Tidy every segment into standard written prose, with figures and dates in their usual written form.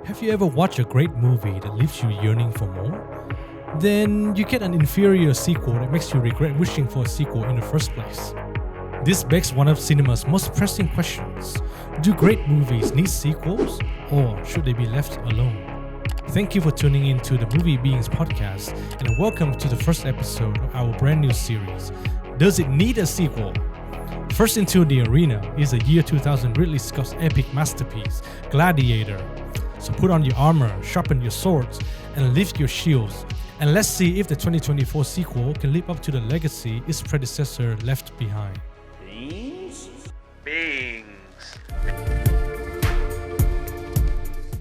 Have you ever watched a great movie that leaves you yearning for more? Then you get an inferior sequel that makes you regret wishing for a sequel in the first place. This begs one of cinema's most pressing questions. Do great movies need sequels, or should they be left alone? Thank you for tuning in to the Movie Beings podcast, and welcome to the first episode of our brand new series, Does It Need a Sequel? First into the arena is the year 2000 Ridley Scott's epic masterpiece, Gladiator. So put on your armor, sharpen your swords, and lift your shields. And let's see if the 2024 sequel can live up to the legacy its predecessor left behind. Beings.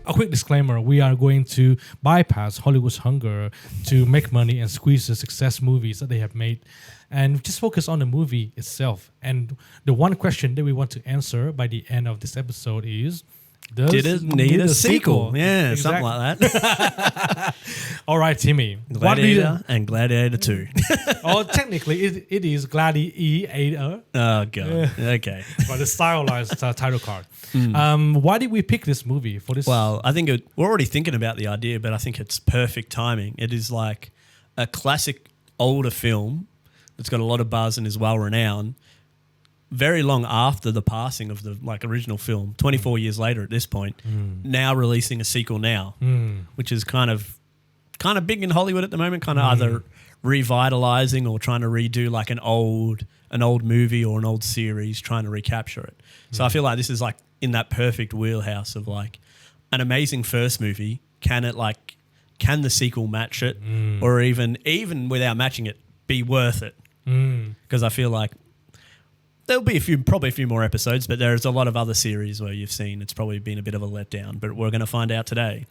A quick disclaimer, we are going to bypass Hollywood's hunger to make money and squeeze the success movies that they have made and just focus on the movie itself. And the one question that we want to answer by the end of this episode is, did it need a sequel? Yeah, exactly. Something like that. All right, Timmy. Gladiator and Gladiator II. Oh, technically, it is Gladiator. Oh, God. Okay. But the stylized title card. Why did we pick this movie for this? Well, I think we're already thinking about the idea, but I think it's perfect timing. It is like a classic older film that's got a lot of buzz and is well-renowned. Very long after the passing of the original film, 24 years later at this point, now releasing a sequel now, which is kind of big in Hollywood at the moment, either revitalizing or trying to redo like an old movie or an old series, trying to recapture it. So I feel like this is like in that perfect wheelhouse of like an amazing first movie. Can the sequel match it, or even without matching it, be worth it? Because I feel like there'll be probably a few more episodes, but there's a lot of other series where you've seen it's probably been a bit of a letdown. But we're going to find out today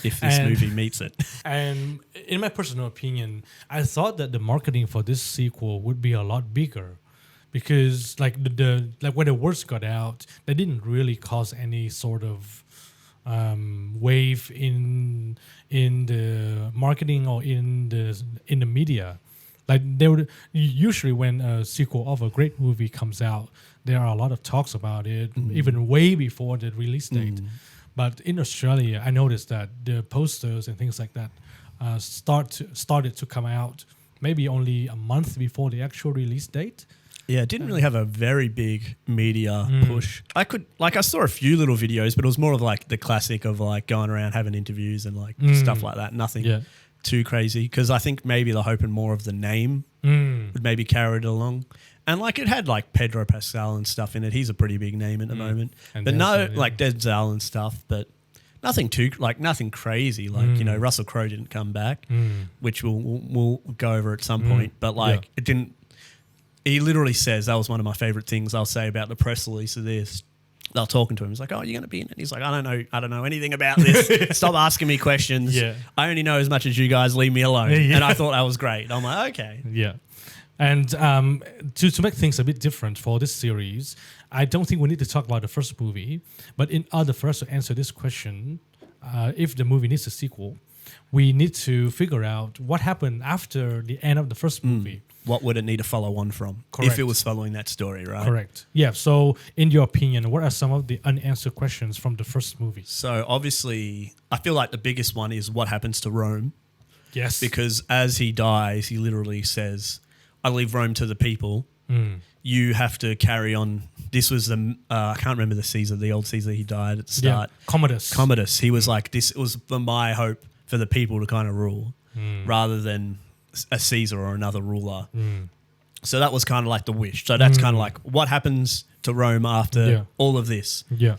if this movie meets it. And in my personal opinion, I thought that the marketing for this sequel would be a lot bigger, because like when the words got out, they didn't really cause any sort of wave in the marketing or in the media. Like they would usually, when a sequel of a great movie comes out, there are a lot of talks about it, even way before the release date. But in Australia, I noticed that the posters and things like that started to come out maybe only a month before the actual release date. Yeah, it didn't really have a very big media push. I saw a few little videos, but it was more of like the classic of like going around having interviews and like stuff like that. Nothing too crazy, because I think maybe they're hoping more of the name would maybe carry it along. And like it had like Pedro Pascal and stuff in it. He's a pretty big name at the moment. And but like Denzel and stuff, but nothing crazy. Like, Russell Crowe didn't come back, which we'll go over at some point. But like it didn't. He literally says, that was one of my favorite things I'll say about the press release of this. They're talking to him. He's like, "Oh, you're going to be in it." He's like, I don't know anything about this. Stop asking me questions. Yeah. I only know as much as you guys. Leave me alone." Yeah. And I thought that was great. I'm like, okay. Yeah. And to make things a bit different for this series, I don't think we need to talk about the first movie. But in order for us to answer this question, if the movie needs a sequel, we need to figure out what happened after the end of the first movie. What would it need to follow on from? Correct. If it was following that story, right? Correct. Yeah. So in your opinion, what are some of the unanswered questions from the first movie? So obviously, I feel like the biggest one is what happens to Rome. Yes. Because as he dies, he literally says, "I leave Rome to the people. You have to carry on." This was I can't remember the old Caesar. He died at the start. Yeah. Commodus. He was like, this was my hope for the people to kind of rule rather than a Caesar or another ruler. So that was kind of like the wish. So that's kind of like what happens to Rome after all of this. Yeah.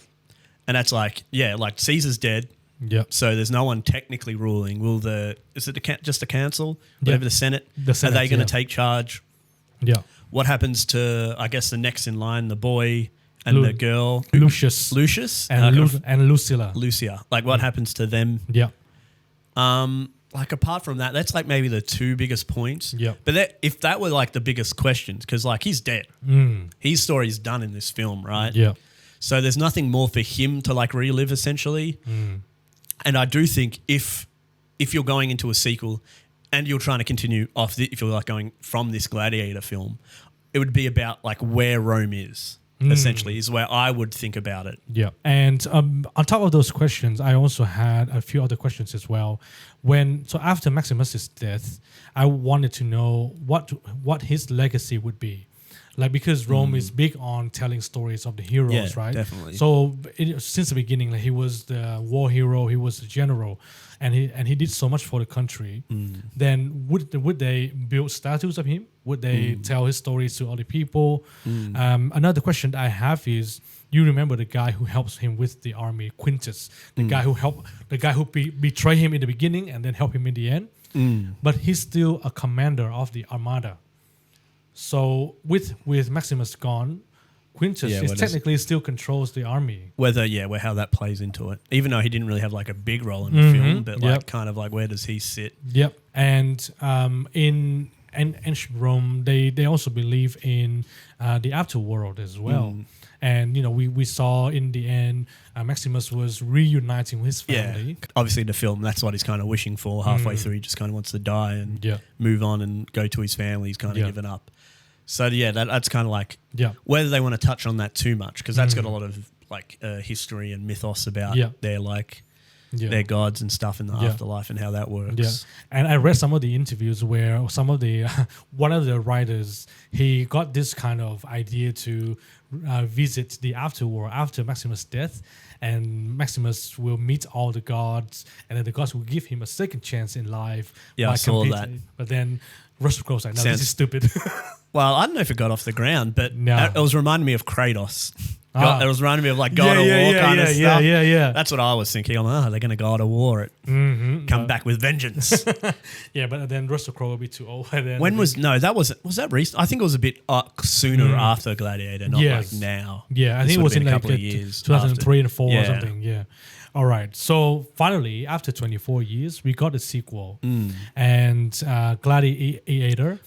And that's like, like Caesar's dead. Yeah. So there's no one technically ruling. Is it just a council? Whatever, the Senate? Are they going to take charge? Yeah. What happens to, I guess, the next in line, the boy and the girl? Lucius. And Lucilla. Lucia. Like what happens to them? Yeah. Like apart from that, that's like maybe the two biggest points. Yeah. But if that were like the biggest questions, because like he's dead, his story's done in this film, right? Yeah. So there's nothing more for him to like relive essentially. And I do think if you're going into a sequel and you're trying to continue off, if you're like going from this Gladiator film, it would be about like where Rome is. essentially, is where I would think about it. Yeah. And on top of those questions, I also had a few other questions as well. So after Maximus's death, I wanted to know what his legacy would be. Like, because Rome is big on telling stories of the heroes, right? Definitely. So since the beginning, like, he was the war hero, he was the general, and he did so much for the country. Then would they build statues of him? Would they tell his stories to other people? Another question that I have is, you remember the guy who helps him with the army, Quintus, the guy who betrayed him in the beginning and then helped him in the end. But he's still a commander of the armada. So with Maximus gone, Quintus technically still controls the army. How that plays into it. Even though he didn't really have like a big role in the film, but like kind of like, where does he sit? Yep. And in ancient Rome, they also believe in the afterworld as well. And we saw in the end, Maximus was reuniting with his family. Yeah, obviously in the film, that's what he's kind of wishing for. Halfway through, he just kind of wants to die and move on and go to his family. He's kind of given up. So that's kind of like whether they want to touch on that too much, because that's got a lot of like history and mythos about their gods and stuff in the afterlife and how that works. Yeah. And I read some of the interviews where some of the one of the writers, he got this kind of idea to visit the afterworld after Maximus' death, and Maximus will meet all the gods, and then the gods will give him a second chance in life. Yeah, I saw that. But then Russell Crowe's like, no, this is stupid. Well, I don't know if it got off the ground, but it was reminding me of Kratos. It was reminding me of like God of War kind of stuff. Yeah. That's what I was thinking. I'm like, they're going to God of War it. Come back with vengeance. Yeah, but then Russell Crowe will be too old. Was that recent? I think it was a bit sooner after Gladiator, not like now. Yeah, I think it was in like a couple of years 2003 and 4 or something. Yeah. All right. So finally, after 24 years, we got a sequel, and Gladiator.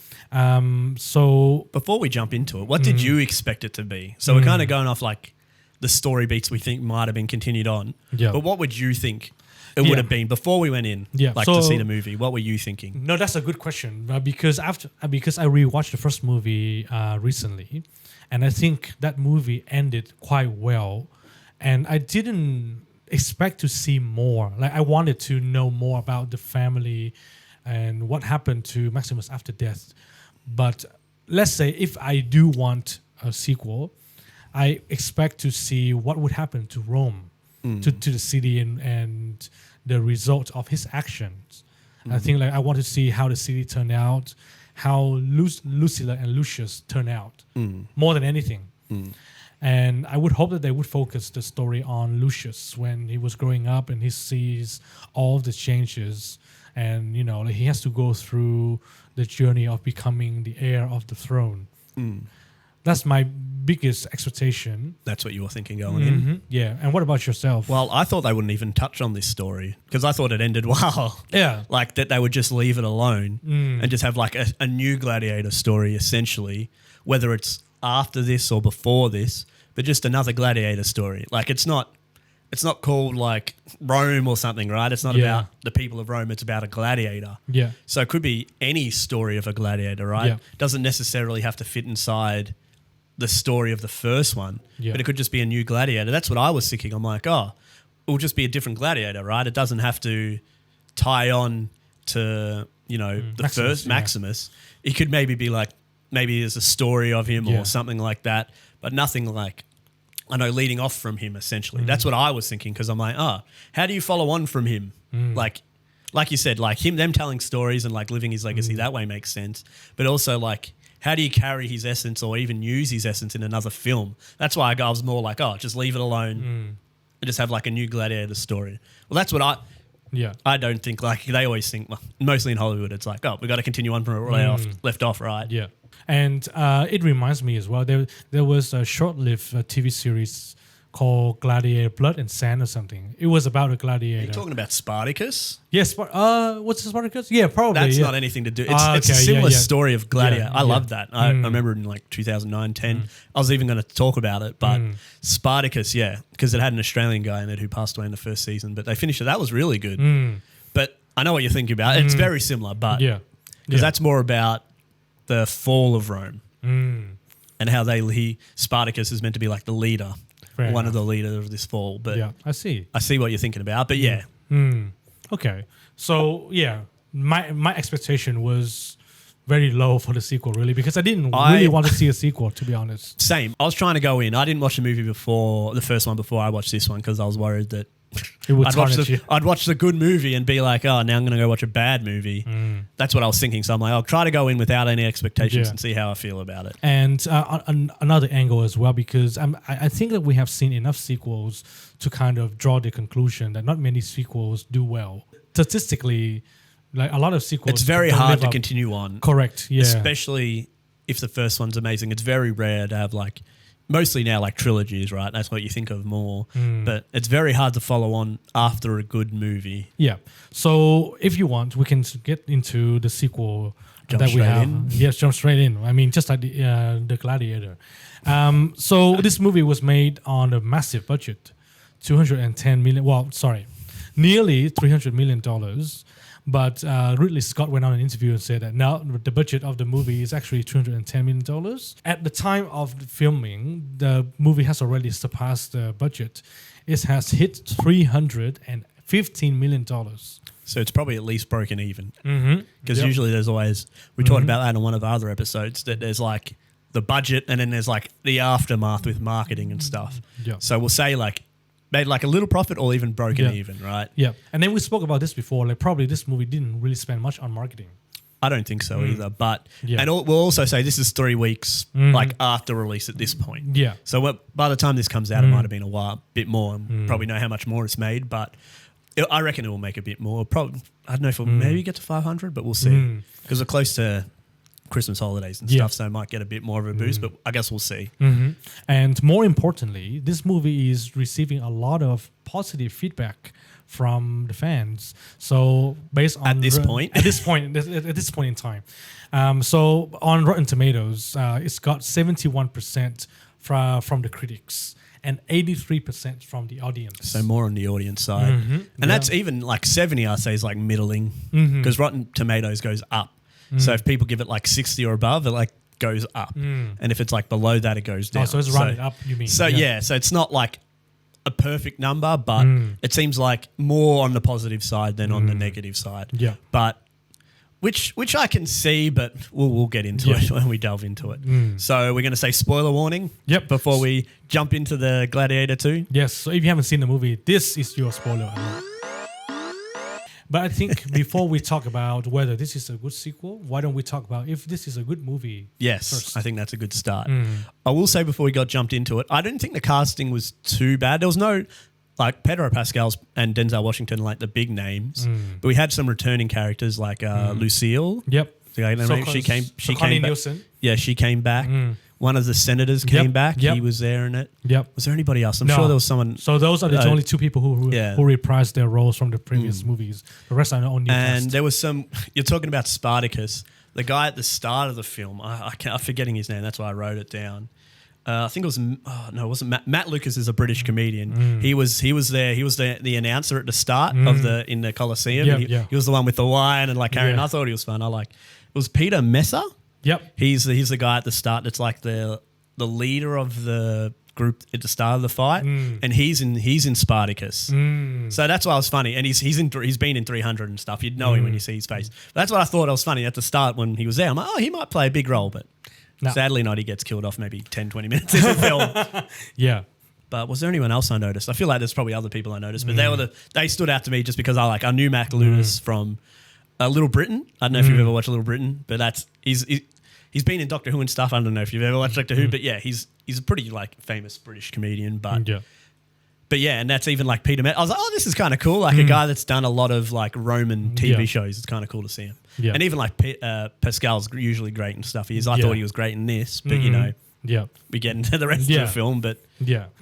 So before we jump into it, what did you expect it to be? So we're kind of going off like the story beats we think might have been continued on. Yeah. But what would you think it would have been before we went in? Yeah. To see the movie. What were you thinking? No, that's a good question. Because I rewatched the first movie recently, and I think that movie ended quite well, and I didn't expect to see more. Like, I wanted to know more about the family and what happened to Maximus after death. But let's say if I do want a sequel, I expect to see what would happen to Rome, to the city and the result of his actions. I think like I want to see how the city turned out, how Lucilla and Lucius turned out, more than anything. And I would hope that they would focus the story on Lucius when he was growing up and he sees all of the changes, and like he has to go through the journey of becoming the heir of the throne. That's my biggest expectation. That's what you were thinking going in? Yeah. And what about yourself? Well, I thought they wouldn't even touch on this story because I thought it ended well. Yeah. Like that they would just leave it alone and just have like a new Gladiator story essentially, whether it's after this or before this, but just another Gladiator story. Like it's not called like Rome or something, right? It's not about the people of Rome. It's about a gladiator. Yeah. So it could be any story of a gladiator, right? Yeah. Doesn't necessarily have to fit inside the story of the first one, but it could just be a new gladiator. That's what I was thinking. I'm like, it will just be a different gladiator, right? It doesn't have to tie on to, the Maximus, first Maximus. It could maybe be like, maybe there's a story of him or something like that, but nothing like, leading off from him essentially. That's what I was thinking because I'm like, how do you follow on from him? Like you said, like them telling stories and like living his legacy that way makes sense. But also like, how do you carry his essence or even use his essence in another film? That's why I was more like, just leave it alone and just have like a new Gladiator story. Well, that's what I don't think, like they always think, well, mostly in Hollywood, it's like, we got to continue on from where left off, right? Yeah. And it reminds me as well, there was a short-lived TV series called Gladiator Blood and Sand or something. It was about a gladiator. Are you talking about Spartacus? Yes. What's the Spartacus? Yeah, probably. That's not anything to do. It's a similar story of Gladiator. I love that. I remember in like 2009, 10, I was even going to talk about it, but Spartacus, because it had an Australian guy in it who passed away in the first season, but they finished it. That was really good. But I know what you're thinking about. It's very similar, but because that's more about the fall of Rome. and how Spartacus is meant to be like the leader, one of the leaders of this fall. But yeah, I see what you're thinking about. But yeah. Okay. So yeah, my expectation was very low for the sequel, really, because I didn't really want to see a sequel, to be honest. Same. I was trying to go in. I didn't watch the movie before, the first one before I watched this one, because I was worried that it would tarnish you. I'd watch the good movie and be like, oh, now I'm going to go watch a bad movie. That's what I was thinking. So I'm like, I'll try to go in without any expectations and see how I feel about it. And another angle as well, because I think that we have seen enough sequels to kind of draw the conclusion that not many sequels do well. Statistically, like a lot of sequels, it's very hard to continue on. Correct. Yeah. Especially if the first one's amazing. It's very rare to have like, mostly now like trilogies, right? That's what you think of more. But it's very hard to follow on after a good movie. Yeah. So if you want, we can get into the sequel that we have. Yes, jump straight in. I mean, just like the Gladiator. So this movie was made on a massive budget, $210 million. Well, sorry, nearly $300 million. But Ridley Scott went on an interview and said that now the budget of the movie is actually $210 million. At the time of the filming, the movie has already surpassed the budget. It has hit $315 million. So it's probably at least broken even. Because usually there's always, we talked about that in one of our other episodes, that there's like the budget and then there's like the aftermath with marketing and stuff. Yeah. So we'll say like, made like a little profit or even broken even, right? Yeah. And then we spoke about this before, like probably this movie didn't really spend much on marketing. I don't think so either. But and we'll also say this is 3 weeks like after release at this point. Yeah. So by the time this comes out, it might have been a bit more, and probably know how much more it's made. But I reckon it will make a bit more. Probably, I don't know if it'll maybe get to 500, but we'll see, because we're close to Christmas holidays and stuff, so it might get a bit more of a boost, but I guess we'll see. And more importantly, this movie is receiving a lot of positive feedback from the fans. So based on at this point in time, so on Rotten Tomatoes, it's got 71% from the critics and 83% from the audience. So more on the audience side, and that's even like 70. I say is like middling, because Rotten Tomatoes goes up. So if people give it like 60 or above, it like goes up. And if it's like below that, it goes down. Oh, so it's rounded up, you mean? So so it's not like a perfect number, but it seems like more on the positive side than on the negative side. Yeah. But which I can see, but we'll get into it when we delve into it. So we're going to say spoiler warning before we jump into the Gladiator 2. Yes. So if you haven't seen the movie, this is your spoiler alert. But I think before we talk about whether this is a good sequel, why don't we talk about if this is a good movie? Yes, first? I think that's a good start. I will say before we got jumped into it, I don't think the casting was too bad. There was no, like, Pedro Pascal's and Denzel Washington, like the big names, but we had some returning characters like Lucille. Yep. She came back. Nielsen. Yeah, she came back. One of the senators came back. Yep. He was there in it. Yep. Was there anybody else? I'm sure there was someone. So those are the only 2 people who reprised their roles from the previous movies. The rest are all new cast. And there was some. You're talking about Spartacus, the guy at the start of the film. I'm forgetting his name. That's why I wrote it down. I think it was. Oh, no, it wasn't Matt Lucas is a British comedian. He was there. He was the announcer at the start of in the Colosseum. He was the one with the lion and like carrying. I thought he was fun. It was Peter Messer. Yep. He's the guy at the start that's like the leader of the group at the start of the fight, and he's in Spartacus. So that's why it was funny. And he's been in 300 and stuff. You'd know him when you see his face. But that's what I thought it was funny at the start when he was there. I'm like, oh, he might play a big role, but sadly not. He gets killed off maybe 10, 20 minutes in the film. Yeah. But was there anyone else I noticed? I feel like there's probably other people I noticed, but they stood out to me just because I knew Mac Lewis from Little Britain. I don't know if you've ever watched Little Britain, but he's been in Doctor Who and stuff. I don't know if you've ever watched Doctor Who, but yeah, he's a pretty like famous British comedian. But yeah, and that's even like Peter. I was like, oh, this is kind of cool. Like a guy that's done a lot of like Roman TV shows. It's kind of cool to see him. Yeah. And even like Pascal's usually great and stuff. I thought he was great in this, but we get into the rest of the film. But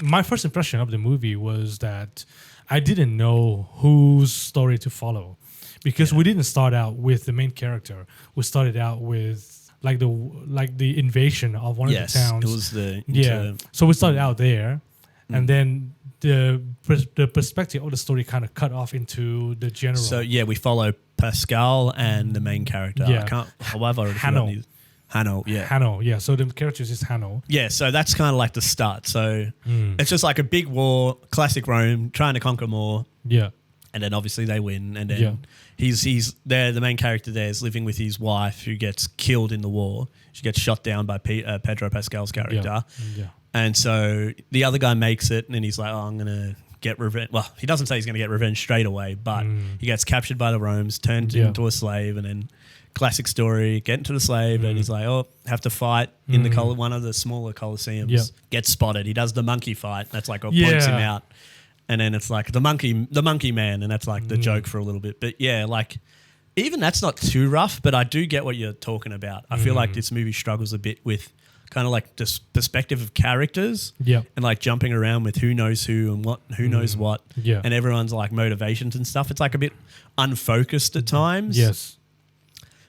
my first impression of the movie was that I didn't know whose story to follow, because we didn't start out with the main character. We started out with like the invasion of one of the towns. It was So we started out there, and then the perspective of the story kind of cut off into the general. So we follow Pascal and the main character. I can't. However, Hanno, yeah. Hanno, yeah. So the character is Hanno. Yeah, so that's kind of like the start. So it's just like a big war, classic Rome, trying to conquer more. Yeah. And then obviously they win. And then he's there. The main character there is living with his wife who gets killed in the war. She gets shot down by Pedro Pascal's character. Yeah. And so the other guy makes it, and he's like, "Oh, I'm gonna get revenge." Well, he doesn't say he's gonna get revenge straight away, but he gets captured by the Romans, turned into a slave, and then classic story, get into the slave, and he's like, "Oh, have to fight in the one of the smaller coliseums." Yeah. Gets spotted. He does the monkey fight. That's like what points him out, and then it's like the monkey man, and that's like the joke for a little bit. But yeah, like even that's not too rough. But I do get what you're talking about. I feel like this movie struggles a bit with kind of like this perspective of characters and like jumping around with who knows who and who knows what and everyone's like motivations and stuff. It's like a bit unfocused at times. Yes.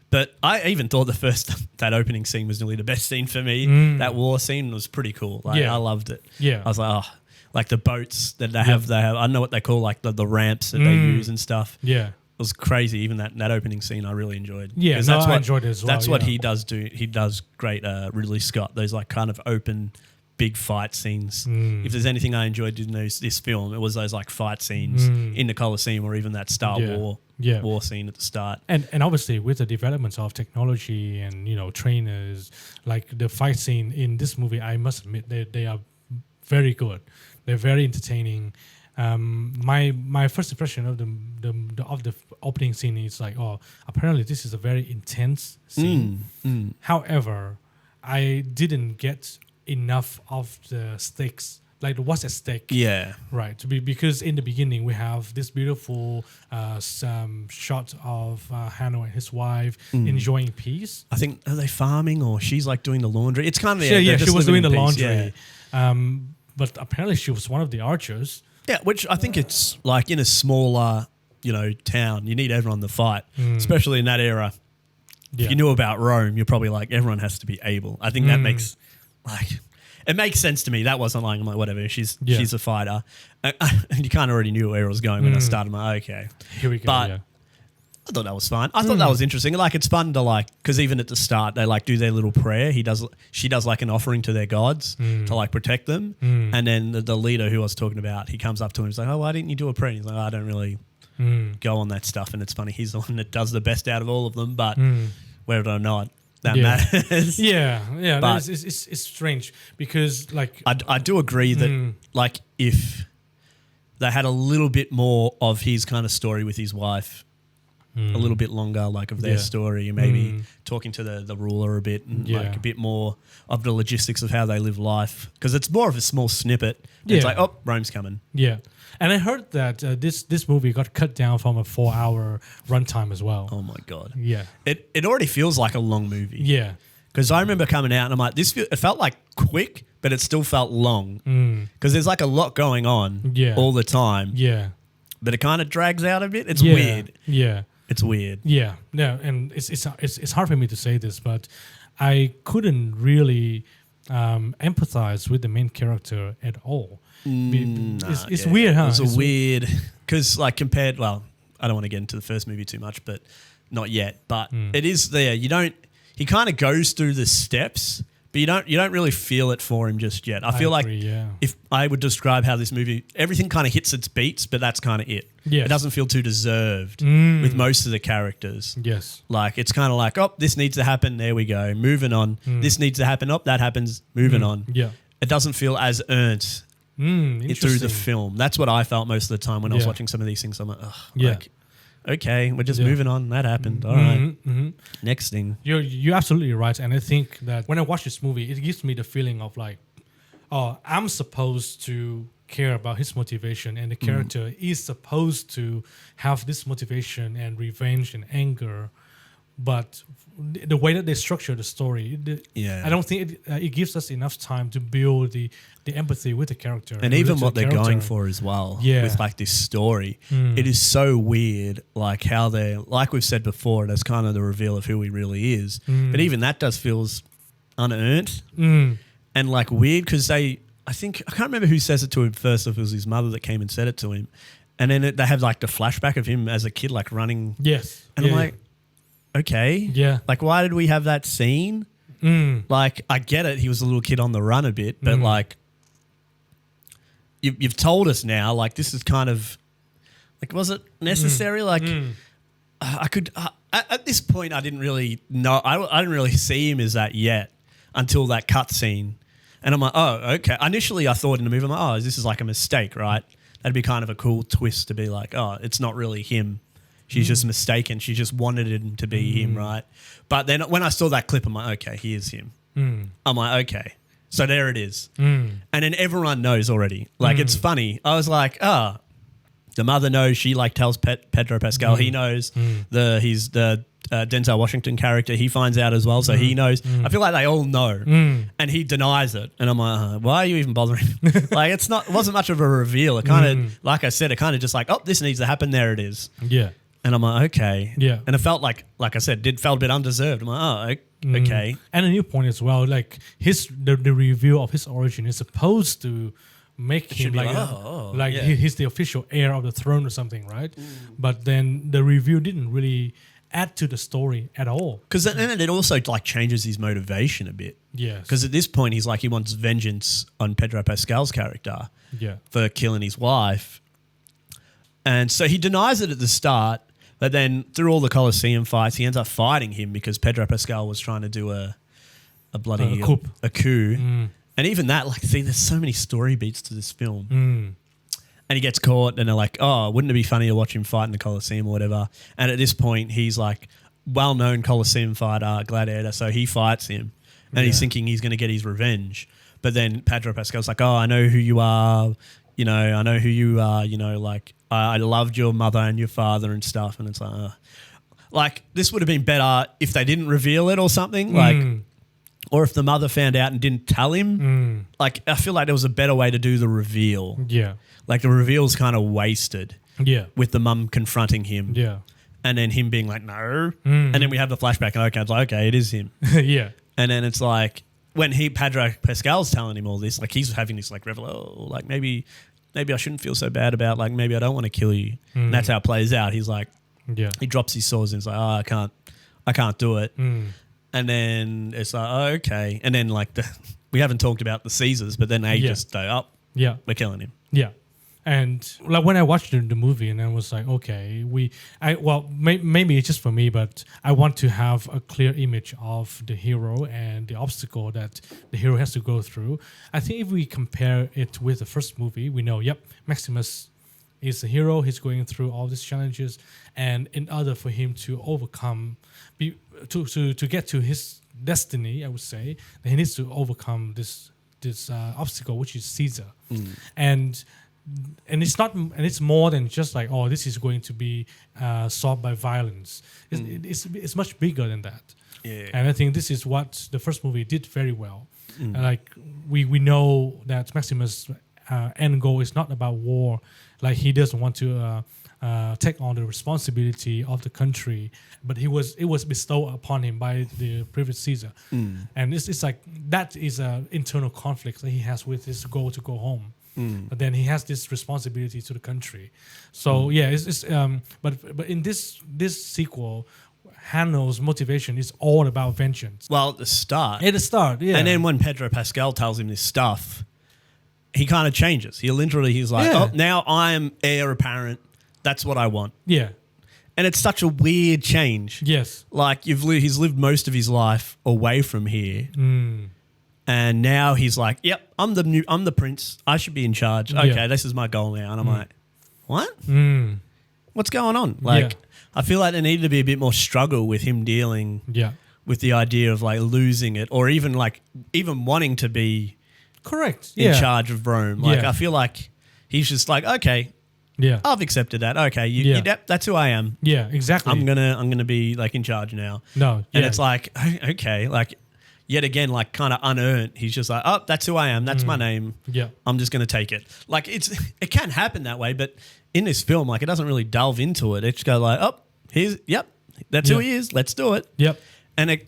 But I even thought that opening scene was nearly the best scene for me. That war scene was pretty cool. Like I loved it. Yeah. I was like, oh, like the boats that they have, I don't know what they call like the ramps that they use and stuff. Yeah. It was crazy. Even that opening scene I really enjoyed. Yeah, I enjoyed it as well. That's what he does do. He does great, Ridley Scott, those like kind of open, big fight scenes. If there's anything I enjoyed in this film, it was those like fight scenes in the Coliseum or even that Star War scene at the start. And obviously with the developments of technology and, trainers, like the fight scene in this movie, I must admit they are very good. They're very entertaining. My first impression of the opening scene is like, oh, apparently this is a very intense scene. However, I didn't get enough of the stakes, like what's at stake. Yeah, right. Because in the beginning we have this beautiful shot of Hanno and his wife enjoying peace. I think are they farming or she's like doing the laundry? It's kind of she was doing the laundry. Yeah. But apparently she was one of the archers. Yeah, which I think it's like in a smaller, town, you need everyone to fight, especially in that era. Yeah. If you knew about Rome, you're probably like, everyone has to be able. I think that makes, it makes sense to me. That wasn't like, I'm like, whatever, she's a fighter. And you kind of already knew where it was going when I started. I'm like, okay. Here we go, But I thought that was fun. I thought that was interesting. Like, it's fun to like, because even at the start, they like do their little prayer. She does like an offering to their gods to like protect them. And then the leader who I was talking about, he comes up to him. He's like, oh, why didn't you do a prayer? And he's like, oh, I don't really go on that stuff. And it's funny. He's the one that does the best out of all of them. But whether or not that matters. Yeah. But it's strange because like I do agree that like if they had a little bit more of his kind of story with his wife, a little bit longer, like of their story, and maybe talking to the ruler a bit, and like a bit more of the logistics of how they live life, because it's more of a small snippet. It's like, oh, Rome's coming. Yeah, and I heard that this movie got cut down from a 4-hour runtime as well. Oh my god. Yeah, it already feels like a long movie. Yeah, because I remember coming out and I'm like, it felt like quick, but it still felt long because there's like a lot going on all the time. Yeah, but it kind of drags out a bit. It's weird. Yeah. It's weird. Yeah, no, and it's hard for me to say this, but I couldn't really empathize with the main character at all. It's weird, huh? It's weird because like compared, well, I don't want to get into the first movie too much, but not yet. But it is there. He kind of goes through the steps, but you don't really feel it for him just yet. I feel agree, like if I would describe how this movie, everything kind of hits its beats, but that's kind of it. Yes. It doesn't feel too deserved with most of the characters. Yes. Like it's kind of like, oh, this needs to happen. There we go. Moving on. This needs to happen. Oh, that happens. Moving on. Yeah. It doesn't feel as earned through the film. That's what I felt most of the time when I was watching some of these things. I'm like, like, okay, we're just moving on. That happened. All right. Next thing. You're absolutely right. And I think that when I watch this movie, it gives me the feeling of like, oh, I'm supposed to care about his motivation, and the character is supposed to have this motivation and revenge and anger. But the way that they structure the story, I don't think it gives us enough time to build the empathy with the character. And even what they're going for as well with like this story. It is so weird, like how they're, like we've said before, that's kind of the reveal of who he really is. But even that does feels unearned and like weird because I can't remember who says it to him first, if it was his mother that came and said it to him. And then they have like the flashback of him as a kid, like running. Yes. And I'm like, okay. Yeah. Like, why did we have that scene? Like, I get it. He was a little kid on the run a bit, but like, you've told us now, like, this is kind of, like, was it necessary? Like, I could, at this point, I didn't really know, I didn't really see him as that yet until that cut scene. And I'm like, oh, okay. Initially, I thought in the movie, I'm like, oh, this is like a mistake, right? That'd be kind of a cool twist to be like, oh, it's not really him. She's just mistaken. She just wanted him to be him, right? But then when I saw that clip, I'm like, okay, he is him. I'm like, okay. So there it is. And then everyone knows already. Like, it's funny. I was like, oh, the mother knows. She like tells Pedro Pascal. He knows. He's the Denzel Washington character. He finds out as well. So he knows. I feel like they all know. And he denies it. And I'm like, why are you even bothering? Like, it wasn't much of a reveal. It kind of, like I said, it kind of just like, oh, this needs to happen. There it is. Yeah. And I'm like, okay. Yeah. And it felt like I said, felt a bit undeserved. I'm like, oh, okay. And a new point as well, like the reveal of his origin is supposed to make him like he's the official heir of the throne or something, right? But then the reveal didn't really add to the story at all. Because then it also like changes his motivation a bit. Yes. Because at this point, he's like, he wants vengeance on Pedro Pascal's character for killing his wife. And so he denies it at the start. But then through all the Colosseum fights, he ends up fighting him because Pedro Pascal was trying to do a bloody coup. And even that, like, see, there's so many story beats to this film. And he gets caught and they're like, oh, wouldn't it be funny to watch him fight in the Colosseum or whatever? And at this point, he's like well-known Colosseum fighter, Gladiator, so he fights him. And he's thinking he's going to get his revenge. But then Pedro Pascal's like, oh, I know who you are. You know, I know who you are, you know, like, I loved your mother and your father and stuff. And it's like, this would have been better if they didn't reveal it or something. Like, or if the mother found out and didn't tell him. Like, I feel like there was a better way to do the reveal. Yeah. Like, the reveal's kind of wasted. Yeah. With the mum confronting him. Yeah. And then him being like, no. And then we have the flashback and it's like, okay, it is him. Yeah. And then it's like, when Pedro Pascal's telling him all this, like, he's having this like revelation, like, maybe I shouldn't feel so bad about, like, maybe I don't want to kill you. And that's how it plays out. He's like, he drops his swords and he's like, oh, I can't do it. And then it's like, oh, okay. And then like we haven't talked about the Caesars, but then they just go, oh, we're killing him. Yeah. And like when I watched the movie and I was like, okay, maybe it's just for me, but I want to have a clear image of the hero and the obstacle that the hero has to go through. I think if we compare it with the first movie, we know, Maximus is the hero. He's going through all these challenges, and in order for him to overcome, to get to his destiny, I would say, that he needs to overcome this obstacle, which is Caesar, and it's more than just like, oh, this is going to be solved by violence. It's much bigger than that. Yeah. And I think this is what the first movie did very well. Like we know that Maximus' end goal is not about war. Like he doesn't want to take on the responsibility of the country, but it was bestowed upon him by the previous Caesar. And it's like that is an internal conflict that he has with his goal to go home. But then he has this responsibility to the country. So but in this sequel, Hanno's motivation is all about vengeance. Well, at the start. Yeah. And then when Pedro Pascal tells him this stuff, he kind of changes. He's like, oh, now I'm heir apparent. That's what I want. Yeah. And it's such a weird change. Yes. Like he's lived most of his life away from here. And now he's like, yep, I'm the prince. I should be in charge. Okay, this is my goal now. And I'm like, what? What's going on? Like, I feel like there needed to be a bit more struggle with him dealing with the idea of like losing it, or even wanting to be in charge of Rome. Like, I feel like he's just like, okay, I've accepted that. Okay, that's who I am. Yeah, exactly. I'm gonna be like in charge now. And it's like, okay, like. Yet again, like kind of unearned. He's just like, oh, that's who I am. That's my name. Yeah. I'm just going to take it. Like it can happen that way, but in this film, like it doesn't really delve into it. It just goes like, oh, that's who he is. Let's do it. Yep. And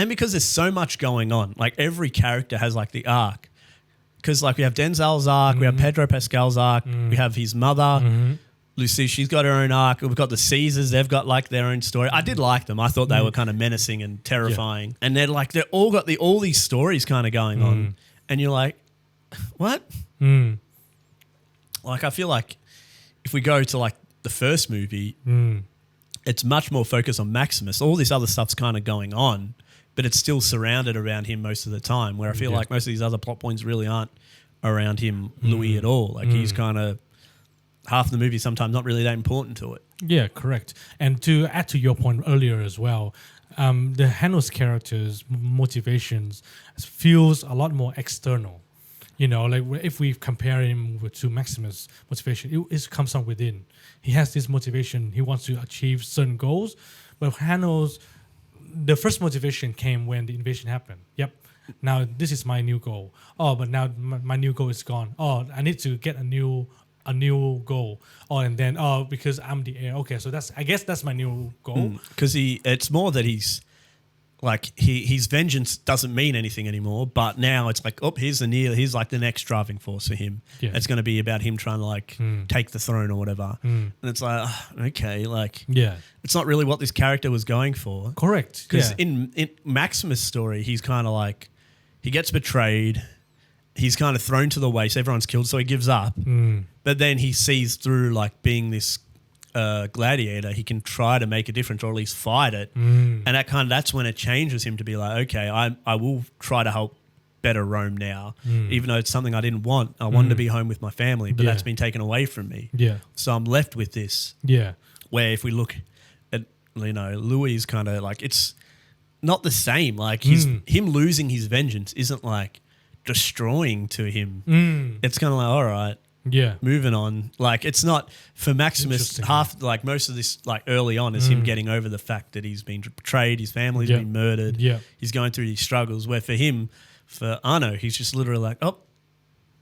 because there's so much going on, like every character has like the arc. Because like we have Denzel's arc, we have Pedro Pascal's arc, we have his mother, Lucy, she's got her own arc. We've got the Caesars. They've got like their own story. I did like them. I thought they were kind of menacing and terrifying. And they're all got all these stories kind of going on. And you're like, what? Like, I feel like if we go to like the first movie, it's much more focused on Maximus. All this other stuff's kind of going on, but it's still surrounded around him most of the time, where I feel like most of these other plot points really aren't around him, Louis, at all. Like he's kind of half the movie sometimes not really that important to it. Yeah, correct. And to add to your point earlier as well, the Hanno's character's motivations feels a lot more external. You know, like if we compare him to Maximus' motivation, it comes from within. He has this motivation. He wants to achieve certain goals. But Hanno's, the first motivation came when the invasion happened. Yep. Now this is my new goal. Oh, but now my new goal is gone. Oh, I need to get a new goal. Oh, and then because I'm the heir. Okay, so I guess that's my new goal. Because it's more that he's like his vengeance doesn't mean anything anymore. But now it's like, here's like the next driving force for him. Yeah. It's going to be about him trying to like take the throne or whatever. And it's like, okay, like it's not really what this character was going for. Correct. Because in Maximus' story, he's kind of like he gets betrayed. He's kind of thrown to the waste. Everyone's killed, so he gives up. But then he sees through like being this gladiator, he can try to make a difference or at least fight it. And that's when it changes him to be like, okay, I will try to help better Rome now, even though it's something I didn't want. I wanted to be home with my family, but that's been taken away from me. Yeah. So I'm left with this. Yeah. Where if we look at, Louis is kind of like, it's not the same. Like him losing his vengeance isn't like destroying to him. It's kind of like, all right. Yeah. Moving on. Like it's not for Maximus half like most of this like early on is him getting over the fact that he's been betrayed, his family's been murdered. Yeah. He's going through these struggles where for him, for Arno, he's just literally like,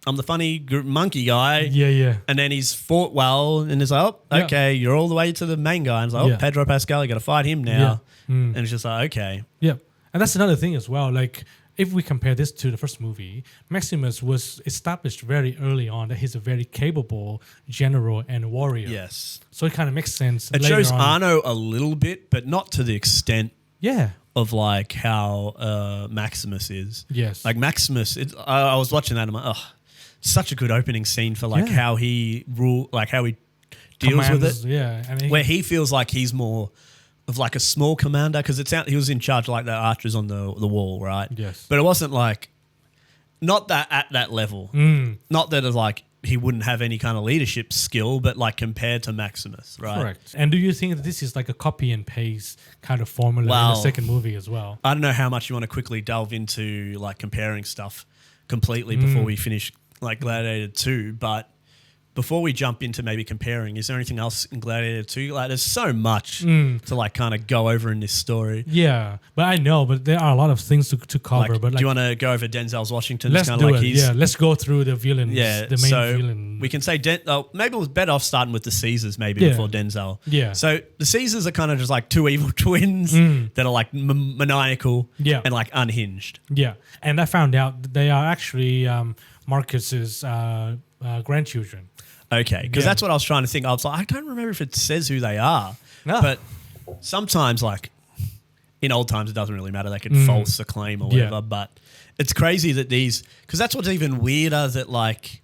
I'm the funny monkey guy. Yeah, yeah. And then he's fought well and is like, okay, you're all the way to the main guy. And it's like, Pedro Pascal, you got to fight him now. Yeah. And it's just like, okay. Yeah. And that's another thing as well. Like if we compare this to the first movie, Maximus was established very early on that he's a very capable general and warrior. Yes. So it kind of makes sense. It shows Arno a little bit, but not to the extent of like how Maximus is. Yes. Like Maximus, I was watching that and I'm like, such a good opening scene for like how he deals with it. Yeah. And where he feels like he's more of like a small commander because he was in charge of like the archers on the wall, right? Yes. But it wasn't like, not that at that level. Not that it's like he wouldn't have any kind of leadership skill, but like compared to Maximus, right? Correct. And do you think that this is like a copy and paste kind of formula in the second movie as well? I don't know how much you want to quickly delve into like comparing stuff completely before we finish like Gladiator 2, but before we jump into maybe comparing, is there anything else in Gladiator 2? Like, there's so much to like kind of go over in this story. Yeah, but I know, but there are a lot of things to cover. Like, but like, do you want to go over Denzel's Washington? Let's do it. Yeah, let's go through the villains. Yeah, the main villain. We can say maybe it was better off starting with the Caesars before Denzel. Yeah. So the Caesars are kind of just like two evil twins that are like maniacal and like unhinged. Yeah, and I found out they are actually Marcus's grandchildren. Okay, because that's what I was trying to think. I was like, I don't remember if it says who they are. No. But sometimes, like, in old times, it doesn't really matter. They could false a claim or whatever. But it's crazy that because that's what's even weirder that, like,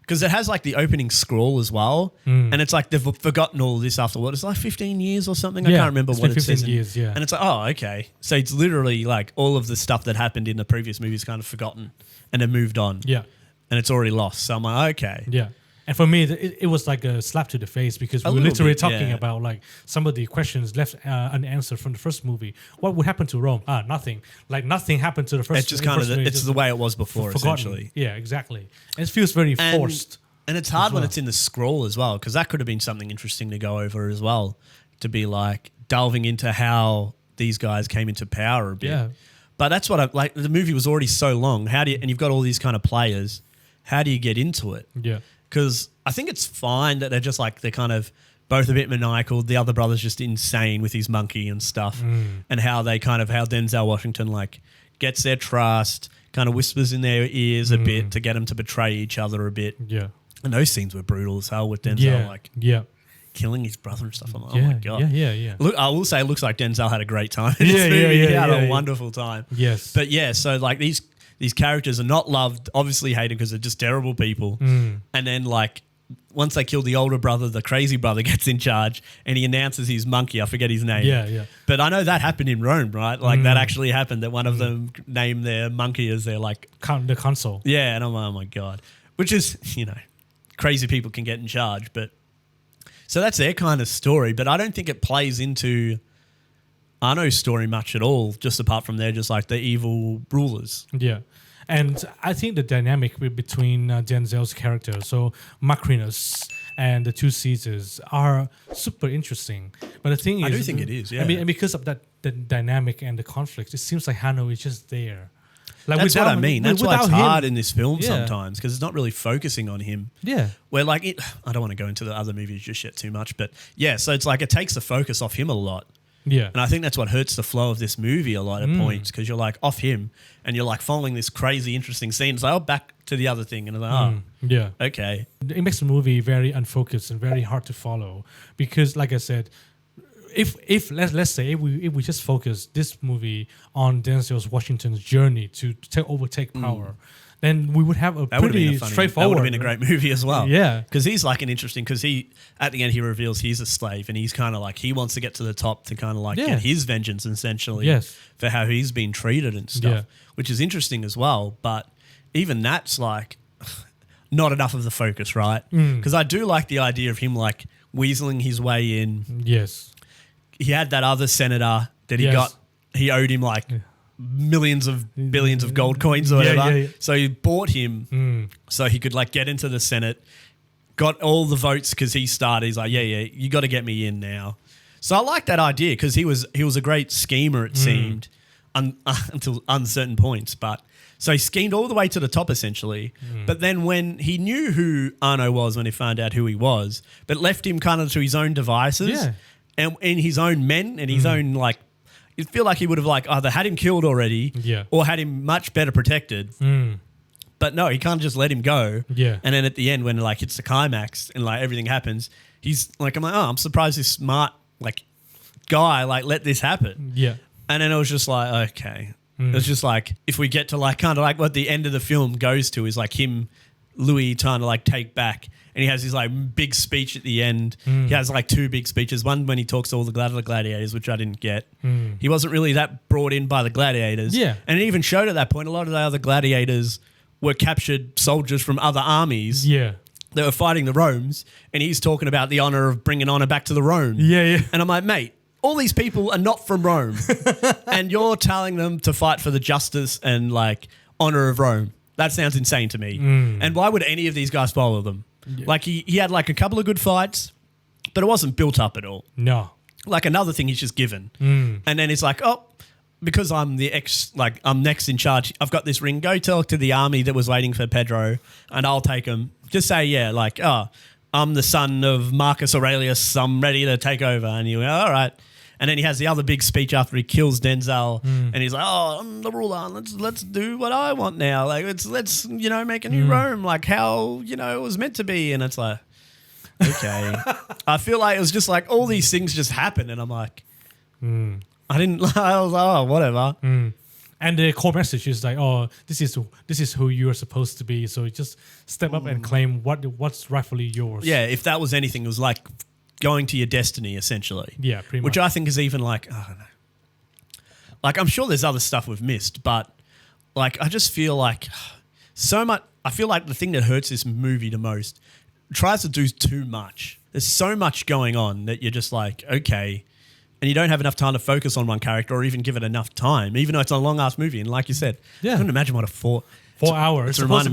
because it has, like, the opening scroll as well. And it's like they've forgotten all this after what? It's like 15 years or something. I can't remember what it says. 15 years, And it's like, oh, okay. So it's literally, like, all of the stuff that happened in the previous movies kind of forgotten and then moved on. Yeah. And it's already lost. So I'm like, okay. Yeah. And for me, it was like a slap to the face because we were literally talking about like some of the questions left unanswered from the first movie. What would happen to Rome? Nothing. Like nothing happened to the first. It's just kind of it's the way it was before, essentially. Yeah, exactly. And it feels very forced. And it's hard when it's in the scroll as well because that could have been something interesting to go over as well, to be like delving into how these guys came into power a bit. Yeah. But that's what I like. The movie was already so long. And you've got all these kind of players. How do you get into it? Yeah. Because I think it's fine that they're kind of both a bit maniacal. The other brother's just insane with his monkey and stuff, and how Denzel Washington like gets their trust, kind of whispers in their ears a bit to get them to betray each other a bit. Yeah, and those scenes were brutal as hell with Denzel. killing his brother and stuff. I'm like, oh my God. Yeah. Look, I will say it looks like Denzel had a great time in this movie. He had a wonderful time. Yes. But yeah, so like these characters are not loved, obviously hated because they're just terrible people. And then like once they kill the older brother, the crazy brother gets in charge and he announces his monkey. I forget his name. Yeah. But I know that happened in Rome, right? Like that actually happened, that one of them named their monkey as their like... The consul. Yeah, and I'm like, oh my God. Which is, crazy people can get in charge. But so that's their kind of story. But I don't think it plays into Arno's story much at all, just apart from they're just like the evil rulers. Yeah. And I think the dynamic between Denzel's character, so Maximus and the two Caesars, are super interesting. But the thing is... I do think it is, yeah. I mean, and because of that, the dynamic and the conflict, it seems like Hanno is just there. Like that's what I mean. That's why it's hard in this film Yeah. sometimes, because it's not really focusing on him. Yeah. Where like I don't want to go into the other movies just yet too much, but yeah, so it's like it takes the focus off him a lot. Yeah. And I think that's what hurts the flow of this movie a lot at points, because you're like off him and you're like following this crazy interesting scene. It's like, back to the other thing, and it's like, yeah. Okay. It makes the movie very unfocused and very hard to follow, because like I said, if let's say if we just focus this movie on Denzel Washington's journey to overtake power, then we would have a pretty straightforward. That would have been a great movie as well. Yeah, because he's like an interesting. Because he at the end he reveals he's a slave, and he's kind of like he wants to get to the top to kind of like get his vengeance essentially for how he's been treated and stuff, which is interesting as well. But even that's like not enough of the focus, right? Because I do like the idea of him like weaseling his way in. Yes. He had that other senator that he got. He owed him like billions of gold coins or whatever. So he bought him so he could like get into the Senate. Got all the votes because he started. He's like, you got to get me in now. So I like that idea because he was a great schemer. It seemed until uncertain points, but. So he schemed all the way to the top, essentially. But then when he knew who Arno was, when he found out who he was, but left him kind of to his own devices and in his own men and his own, like, you'd feel like he would have, like, either had him killed already or had him much better protected. But no, he can't just let him go. Yeah. And then at the end, when, like, it's the climax and, like, everything happens, he's like, I'm surprised this smart, like, guy, like, let this happen. Yeah. And then it was just like, okay. It's just like, if we get to like kind of like what the end of the film goes to is like him, Louis trying to like take back, and he has his like big speech at the end. He has like two big speeches. One when he talks to all the gladiators, which I didn't get. He wasn't really that brought in by the gladiators. Yeah. And it even showed at that point a lot of the other gladiators were captured soldiers from other armies. Yeah. That were fighting the Romans, and he's talking about the honor of bringing honor back to the Rome. Yeah. And I'm like, mate, all these people are not from Rome and you're telling them to fight for the justice and like honor of Rome. That sounds insane to me. And why would any of these guys follow them? Yeah. Like he had like a couple of good fights, but it wasn't built up at all. No. Like another thing he's just given. And then it's like, because I'm I'm next in charge, I've got this ring. Go talk to the army that was waiting for Pedro and I'll take him. Just say, I'm the son of Marcus Aurelius. I'm ready to take over. And you go, all right. And then he has the other big speech after he kills Denzel, and he's like, I'm the ruler. Let's do what I want now. Like let's make a new Rome, like how it was meant to be. And it's like, okay. I feel like it was just like all these things just happened, and I'm like, I was like, whatever. And the core message is like, this is who you are supposed to be. So just step up and claim what's rightfully yours. Yeah, if that was anything, it was like going to your destiny, essentially. Yeah, pretty much. Which I think is even like, I don't know. Like, I'm sure there's other stuff we've missed, but like, I just feel like so much. I feel like the thing that hurts this movie the most tries to do too much. There's so much going on that you're just like, okay. And you don't have enough time to focus on one character or even give it enough time, even though it's a long ass movie. And like you said, I couldn't imagine what a 4 hours. It's supposed to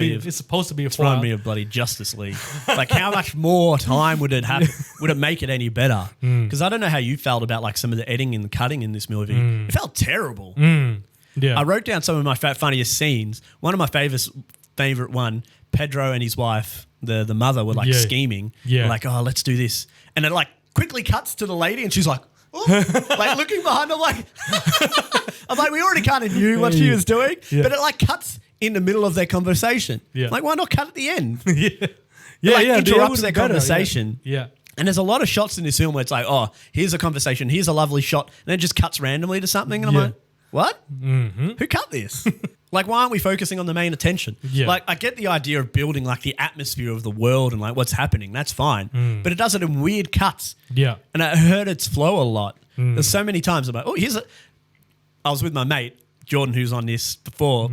be a 4 hours. It's me of bloody Justice League. Like how much more time would it have? Would it make it any better? Because I don't know how you felt about like some of the editing and cutting in this movie. It felt terrible. Yeah. I wrote down some of my funniest scenes. One of my favorite one, Pedro and his wife, the mother were like scheming. Yeah. Like, let's do this. And it like quickly cuts to the lady and she's like, like looking behind her like I'm like, we already kind of knew what she was doing, but it like cuts in the middle of their conversation. Yeah. Like, why not cut at the end? Interrupts their conversation. Yeah. And there's a lot of shots in this film where it's like, oh, here's a conversation, here's a lovely shot, and then it just cuts randomly to something, and I'm like, what? Mm-hmm. Who cut this? Like, why aren't we focusing on the main attention? Yeah. Like, I get the idea of building like the atmosphere of the world and like what's happening. That's fine, but it does it in weird cuts. Yeah, and I heard its flow a lot. There's so many times I'm like, oh, I was with my mate Jordan, who's on this before.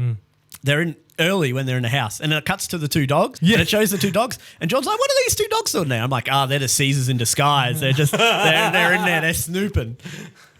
They're in early when they're in the house, and it cuts to the two dogs, and it shows the two dogs, and John's like, what are these two dogs doing now? I'm like, they're the Caesars in disguise. They're just, they're in there, they're snooping.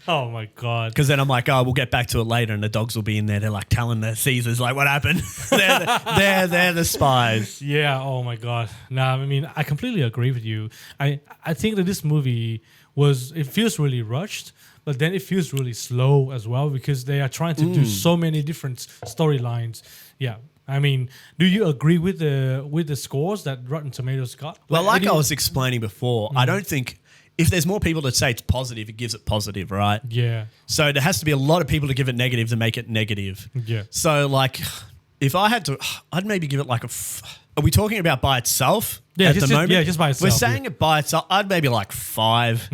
Oh my God. Because then I'm like, we'll get back to it later, and the dogs will be in there. They're like telling the Caesars like what happened. they're the spies. Yeah, oh my God. Nah, I mean, I completely agree with you. I think that this movie it feels really rushed, but then it feels really slow as well because they are trying to do so many different storylines. Yeah. I mean, do you agree with the scores that Rotten Tomatoes got? Well, like I was explaining before, I don't think if there's more people that say it's positive, it gives it positive, right? Yeah. So there has to be a lot of people to give it negative to make it negative. Yeah. So like, if I had to, I'd maybe give it like are we talking about by itself at the moment? Yeah, just by itself. We're saying it by itself. I'd maybe like 5.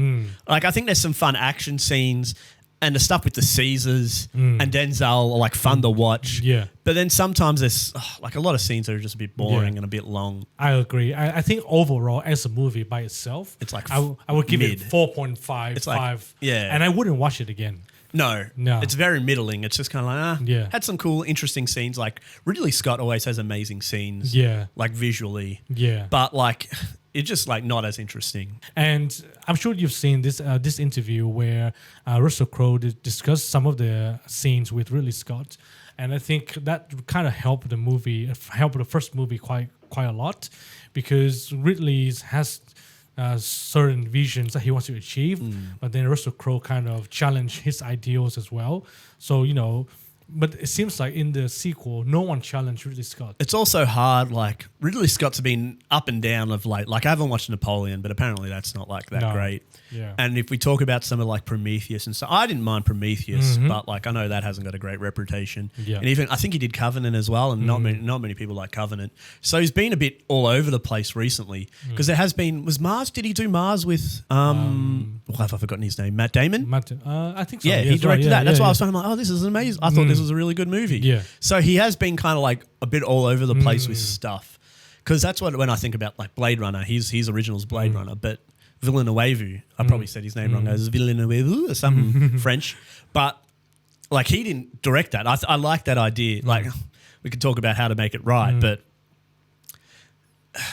Like, I think there's some fun action scenes. And the stuff with the Caesars and Denzel are like fun to watch. Yeah. But then sometimes there's like a lot of scenes that are just a bit boring and a bit long. I agree. I think overall, as a movie by itself, it's like I would give mid. it 4.5. It's like, 5. yeah. And I wouldn't watch it again. No. It's very middling. It's just kind of like, had some cool, interesting scenes. Like Ridley Scott always has amazing scenes. Yeah. Like visually. Yeah. But like, it's just like not as interesting. And I'm sure you've seen this interview where Russell Crowe discussed some of the scenes with Ridley Scott, and I think that kind of helped the first movie quite a lot, because Ridley has certain visions that he wants to achieve, but then Russell Crowe kind of challenged his ideals as well. So but it seems like in the sequel, no one challenged Ridley Scott. It's also hard, like, Ridley Scott's been up and down of late. Like, I haven't watched Napoleon, but apparently that's not, like, that great. Yeah. And if we talk about some of, like, Prometheus and stuff, I didn't mind Prometheus, but, like, I know that hasn't got a great reputation. Yeah. And even, I think he did Covenant as well, and not many people like Covenant. So he's been a bit all over the place recently, because there has been, did he do Mars with, what have I forgotten his name? Matt Damon? I think so. Yeah, he directed that. That's why I was like, oh, this is amazing. I thought this was a really good movie. Yeah. So he has been kind of like a bit all over the place with stuff. Because that's when I think about like Blade Runner, his original's Blade Runner, but Villeneuve, I probably said his name wrong, as Villeneuve or something French. But like he didn't direct that. I like that idea. Like we could talk about how to make it right, but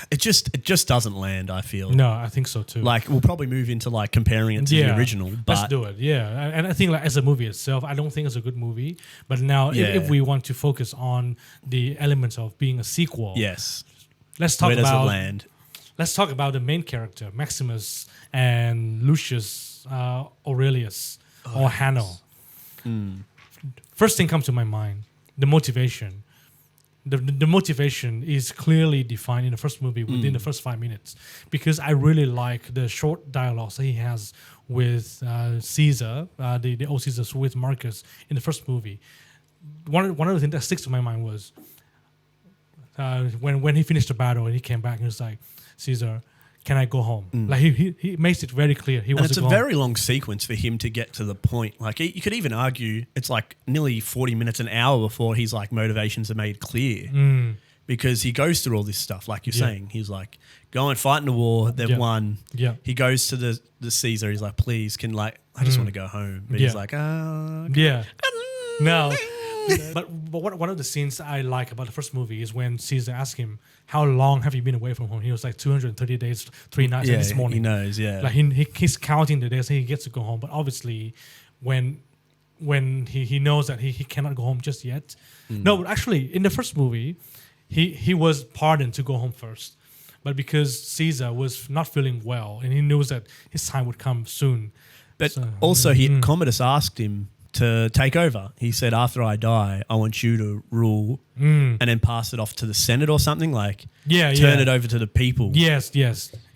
it just doesn't land, I feel. No, I think so too. Like we'll probably move into like comparing it to the original. But let's do it. Yeah, and I think like as a movie itself, I don't think it's a good movie. But now, if we want to focus on the elements of being a sequel, yes, let's talk where does about it land? Let's talk about the main character, Maximus and Lucius Aurelius or Hanno. First thing comes to my mind, the motivation. The motivation is clearly defined in the first movie within the first 5 minutes, because I really like the short dialogues that he has with Caesar, the old Caesars, with Marcus in the first movie. One of the things that sticks to my mind was when he finished the battle and he came back and he was like, Caesar, can I go home? Like he makes it very clear he wants to go home. It's a very long sequence for him to get to the point. Like you could even argue it's like nearly 40 minutes, an hour before his like motivations are made clear. Because he goes through all this stuff, like you're saying. He's like, go and fight in the war. They've won. Yeah. He goes to the Caesar. He's like, please, I just want to go home. But he's like, okay. Yeah. No. But one of the scenes I like about the first movie is when Caesar asked him, how long have you been away from home? He was like 230 days, 3 nights, and this morning. He knows, yeah. Like he's counting the days he gets to go home. But obviously, when he knows that he cannot go home just yet. No, but actually, in the first movie, he was pardoned to go home first. But because Caesar was not feeling well, and he knows that his time would come soon. But also, Commodus asked him to take over. He said, after I die, I want you to rule and then pass it off to the Senate or something, like turn it over to the people. Yes,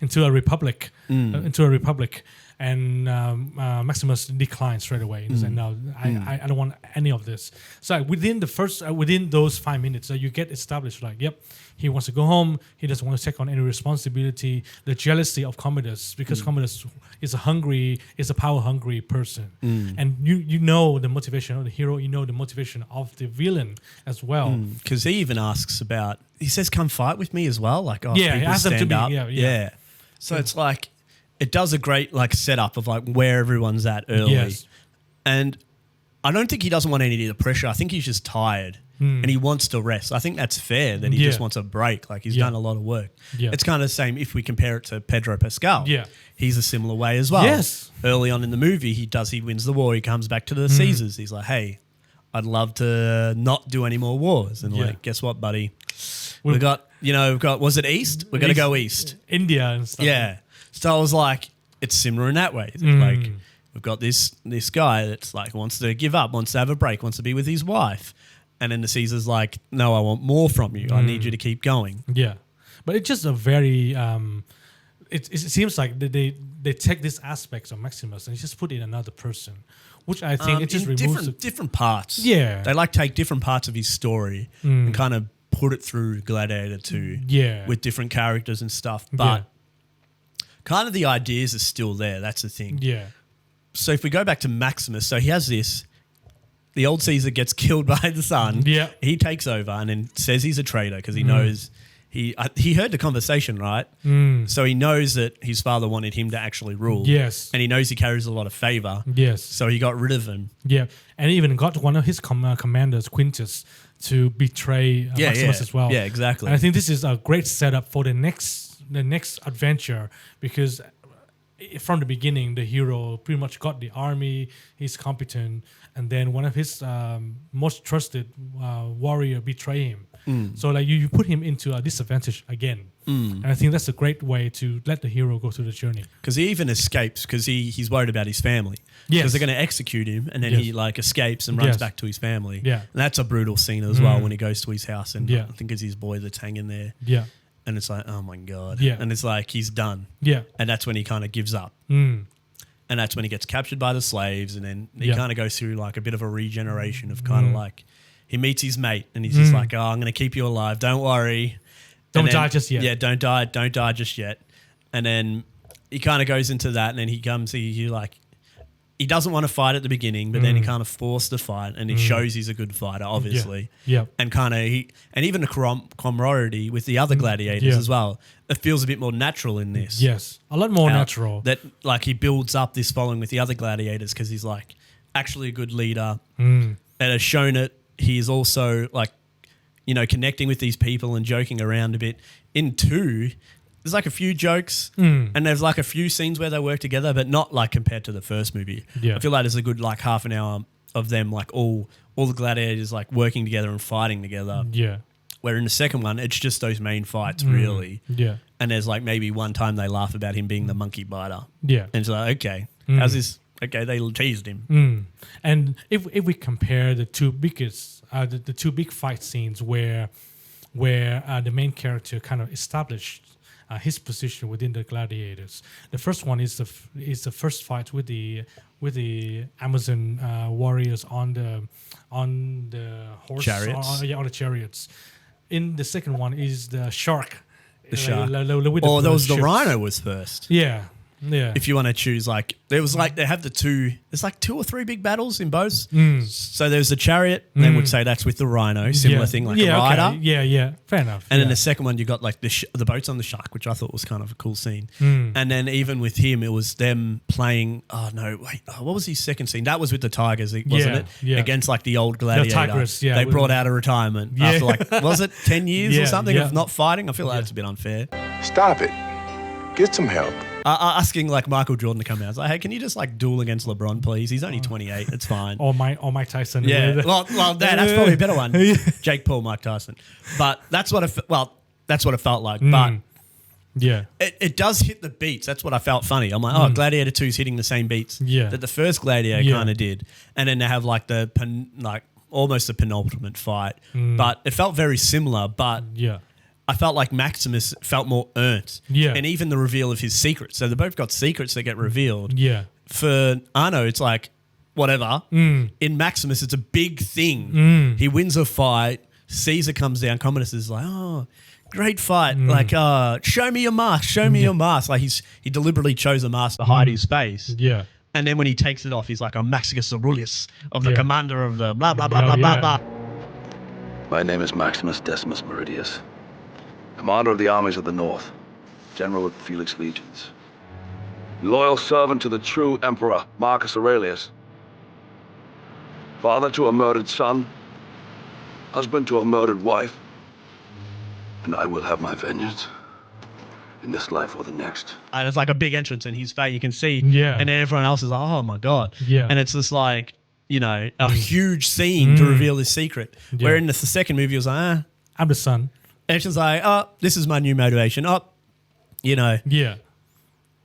into a republic. and Maximus declines straight away and says, "No, I don't want any of this." So within within those 5 minutes, you get established like, yep, he wants to go home. He doesn't want to take on any responsibility. The jealousy of Commodus, because Commodus is a power-hungry person, and you know the motivation of the hero. You know the motivation of the villain as well. Because he even asks about. He says, "Come fight with me as well." Like, oh, yeah, he people asks them to stand be. up. Yeah. So it's like it does a great like setup of like where everyone's at early, and I don't think he doesn't want any of the pressure. I think he's just tired. And he wants to rest. I think that's fair that he just wants a break. Like he's done a lot of work. Yeah. It's kind of the same if we compare it to Pedro Pascal. Yeah. He's a similar way as well. Yes. Early on in the movie, he wins the war. He comes back to the Caesars. He's like, hey, I'd love to not do any more wars. And like, guess what, buddy? We've got, was it East? We're going to go East. India and stuff. Yeah. So I was like, it's similar in that way. Like we've got this guy that's like wants to give up, wants to have a break, wants to be with his wife. And then the Caesar's like, no, I want more from you. I need you to keep going. Yeah. But it's just a very, it seems like they take these aspects of Maximus and just put in another person, which I think it just removes different parts. Yeah. They like take different parts of his story and kind of put it through Gladiator II with different characters and stuff. But kind of the ideas are still there. That's the thing. Yeah. So if we go back to Maximus, so he has this. The old Caesar gets killed by the son. Yeah. He takes over and then says he's a traitor because he knows he heard the conversation, right? So he knows that his father wanted him to actually rule. Yes. And he knows he carries a lot of favor. Yes. So he got rid of him. Yeah. And even got one of his commanders, Quintus, to betray Maximus as well. Yeah, exactly. And I think this is a great setup for the next adventure because from the beginning, the hero pretty much got the army, he's competent, and then one of his most trusted warrior betray him. So like you put him into a disadvantage again. And I think that's a great way to let the hero go through the journey. Because he even escapes because he's worried about his family. Because they're going to execute him and then he like escapes and runs back to his family. Yeah. And that's a brutal scene as well when he goes to his house and I think it's his boy that's hanging there. Yeah. And it's like, oh my God. Yeah. And it's like, he's done. Yeah. And that's when he kind of gives up. And that's when he gets captured by the slaves. And then he kind of goes through like a bit of a regeneration of kind of like, he meets his mate and he's just like, oh, I'm going to keep you alive. Don't worry. Don't die just yet. Yeah, don't die just yet. And then he kind of goes into that and then he comes, he like, he doesn't want to fight at the beginning, but then he kind of forced to fight, and he shows he's a good fighter, obviously. Yeah. And kind of and even the camaraderie with the other gladiators as well. It feels a bit more natural in this. Yes, a lot more natural. That like he builds up this following with the other gladiators because he's like actually a good leader, and has shown it. He is also like, connecting with these people and joking around a bit. In 2. There's like a few jokes and there's like a few scenes where they work together, but not like compared to the first movie. Yeah. I feel like there's a good like half an hour of them like all the gladiators like working together and fighting together. Yeah. Where in the second one, it's just those main fights really. Yeah. And there's like maybe one time they laugh about him being the monkey biter. Yeah. And it's like, okay, how's this? Okay, they teased him. And if we compare the two biggest, the two big fight scenes where the main character kind of established his position within the gladiators. The first one is the first fight with the Amazon warriors on the horse chariots. On the chariots. In the second one is the shark. The shark. The rhino was first. Yeah. Yeah. If you want to choose, like, there was like, they have the two, there's like 2 or 3 big battles in both. So there's the chariot, and they would say that's with the rhino, similar thing, like a rider. Okay. Yeah. Fair enough. And then the second one, you got like the boats on the shark, which I thought was kind of a cool scene. And then even with him, it was them playing, what was his second scene? That was with the tigers, wasn't it? Yeah. Against like the old gladiator. The tigress, yeah. They brought out a retirement after like, was it 10 years or something of not fighting? I feel like that's a bit unfair. Stop it. Get some help. Asking like Michael Jordan to come out. I was like, hey, can you just like duel against LeBron, please? He's only 28. It's fine. Or Mike Tyson. Yeah. Well, that's probably a better one. Jake Paul, Mike Tyson. But that's what it felt like. But yeah, it does hit the beats. That's what I felt funny. I'm like, Gladiator 2 is hitting the same beats that the first Gladiator kind of did. And then they have like almost the penultimate fight. But it felt very similar. But I felt like Maximus felt more earned. Yeah. And even the reveal of his secrets. So they both got secrets that get revealed. Yeah. For Arno, it's like, whatever. In Maximus, it's a big thing. He wins a fight. Caesar comes down. Commodus is like, oh, great fight. Like, show me your mask. Show me your mask. Like he deliberately chose a mask to hide his face. Yeah. And then when he takes it off, he's like, I'm Maximus Aurelius, of the commander of the blah, blah, blah, blah, blah, blah. My name is Maximus Decimus Meridius, commander of the armies of the North, general of the Felix Legions, loyal servant to the true emperor, Marcus Aurelius, father to a murdered son, husband to a murdered wife, and I will have my vengeance in this life or the next. And it's like a big entrance in his face, you can see. Yeah. And then everyone else is like, oh my God. Yeah. And it's just like, you know, a huge scene to reveal his secret. Yeah. Where in the second movie, it was like, I'm the son. and it's just like, oh, this is my new motivation. Oh, you know, Yeah.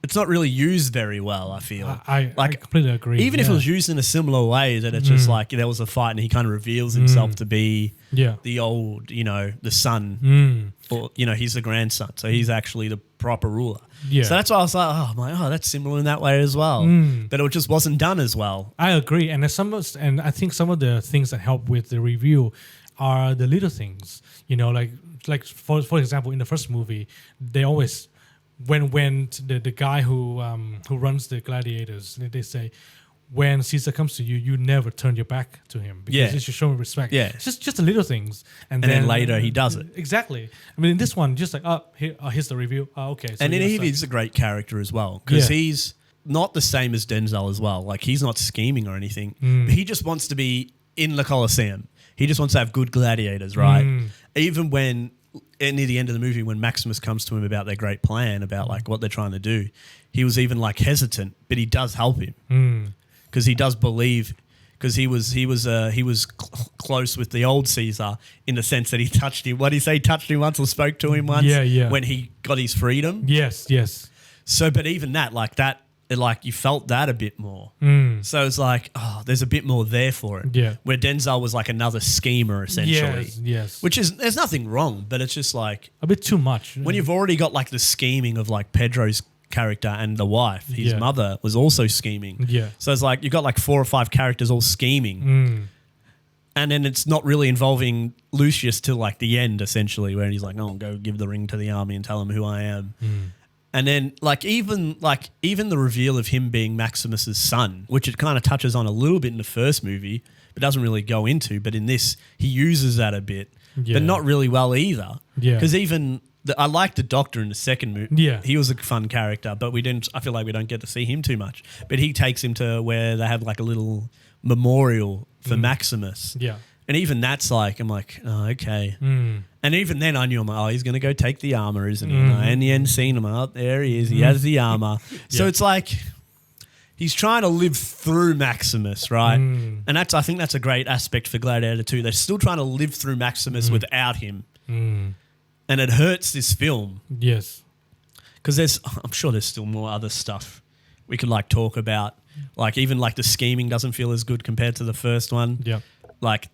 it's not really used very well, I feel. I completely agree. Even if it was used in a similar way, that it's just like there was a fight and he kind of reveals himself to be the old, you know, the son, or, you know, he's the grandson. So he's actually the proper ruler. Yeah. So that's why I was like, oh, I'm like, oh, that's similar in that way as well. But it just wasn't done as well. I agree, and and I think some of the things that help with the review are the little things. You know, like for example, in the first movie, they always when the guy who runs the gladiators, they say, when Caesar comes to you, you never turn your back to him because it's just showing respect. Yeah. It's just the little things, and then later he does it. Exactly. I mean, in this one, just like here's the review. Okay. So And then he's a great character as well because he's not the same as Denzel as well. Like he's not scheming or anything. But he just wants to be in the Colosseum. He just wants to have good gladiators, right? Even when near the end of the movie, when Maximus comes to him about their great plan, about like what they're trying to do, he was even like hesitant, but he does help him because he does believe. Because he was close with the old Caesar in the sense that he touched him. What did he say? Touched him once or spoke to him once. Yeah. When he got his freedom. Yes. So, but even that, you felt that a bit more. So it's like, oh, there's a bit more there for it. Yeah. Where Denzel was like another schemer essentially. Yes. Which is, there's nothing wrong, but it's just like A bit too much. when you've already got like the scheming of like Pedro's character and the wife, his mother was also scheming. Yeah. So it's like you've got like 4 or 5 characters all scheming. And then it's not really involving Lucius till like the end essentially, where he's like, oh, go give the ring to the army and tell them who I am. And then even the reveal of him being Maximus's son, which it kind of touches on a little bit in the first movie, but doesn't really go into. But in this, he uses that a bit, but not really well either. Yeah. Because I liked the Doctor in the second movie. Yeah. He was a fun character, but I feel like we don't get to see him too much. But he takes him to where they have like a little memorial for Maximus. Yeah. And even that's like, I'm like, oh, okay. And even then I knew, I'm like, oh, he's going to go take the armor, isn't he? And I hadn't seen him. Oh, there he is. He has the armor. So it's like he's trying to live through Maximus, right? And I think that's a great aspect for Gladiator 2. They're still trying to live through Maximus without him. And it hurts this film. Yes. Because I'm sure there's still more other stuff we could like talk about. Like even like the scheming doesn't feel as good compared to the first one. Yeah. Like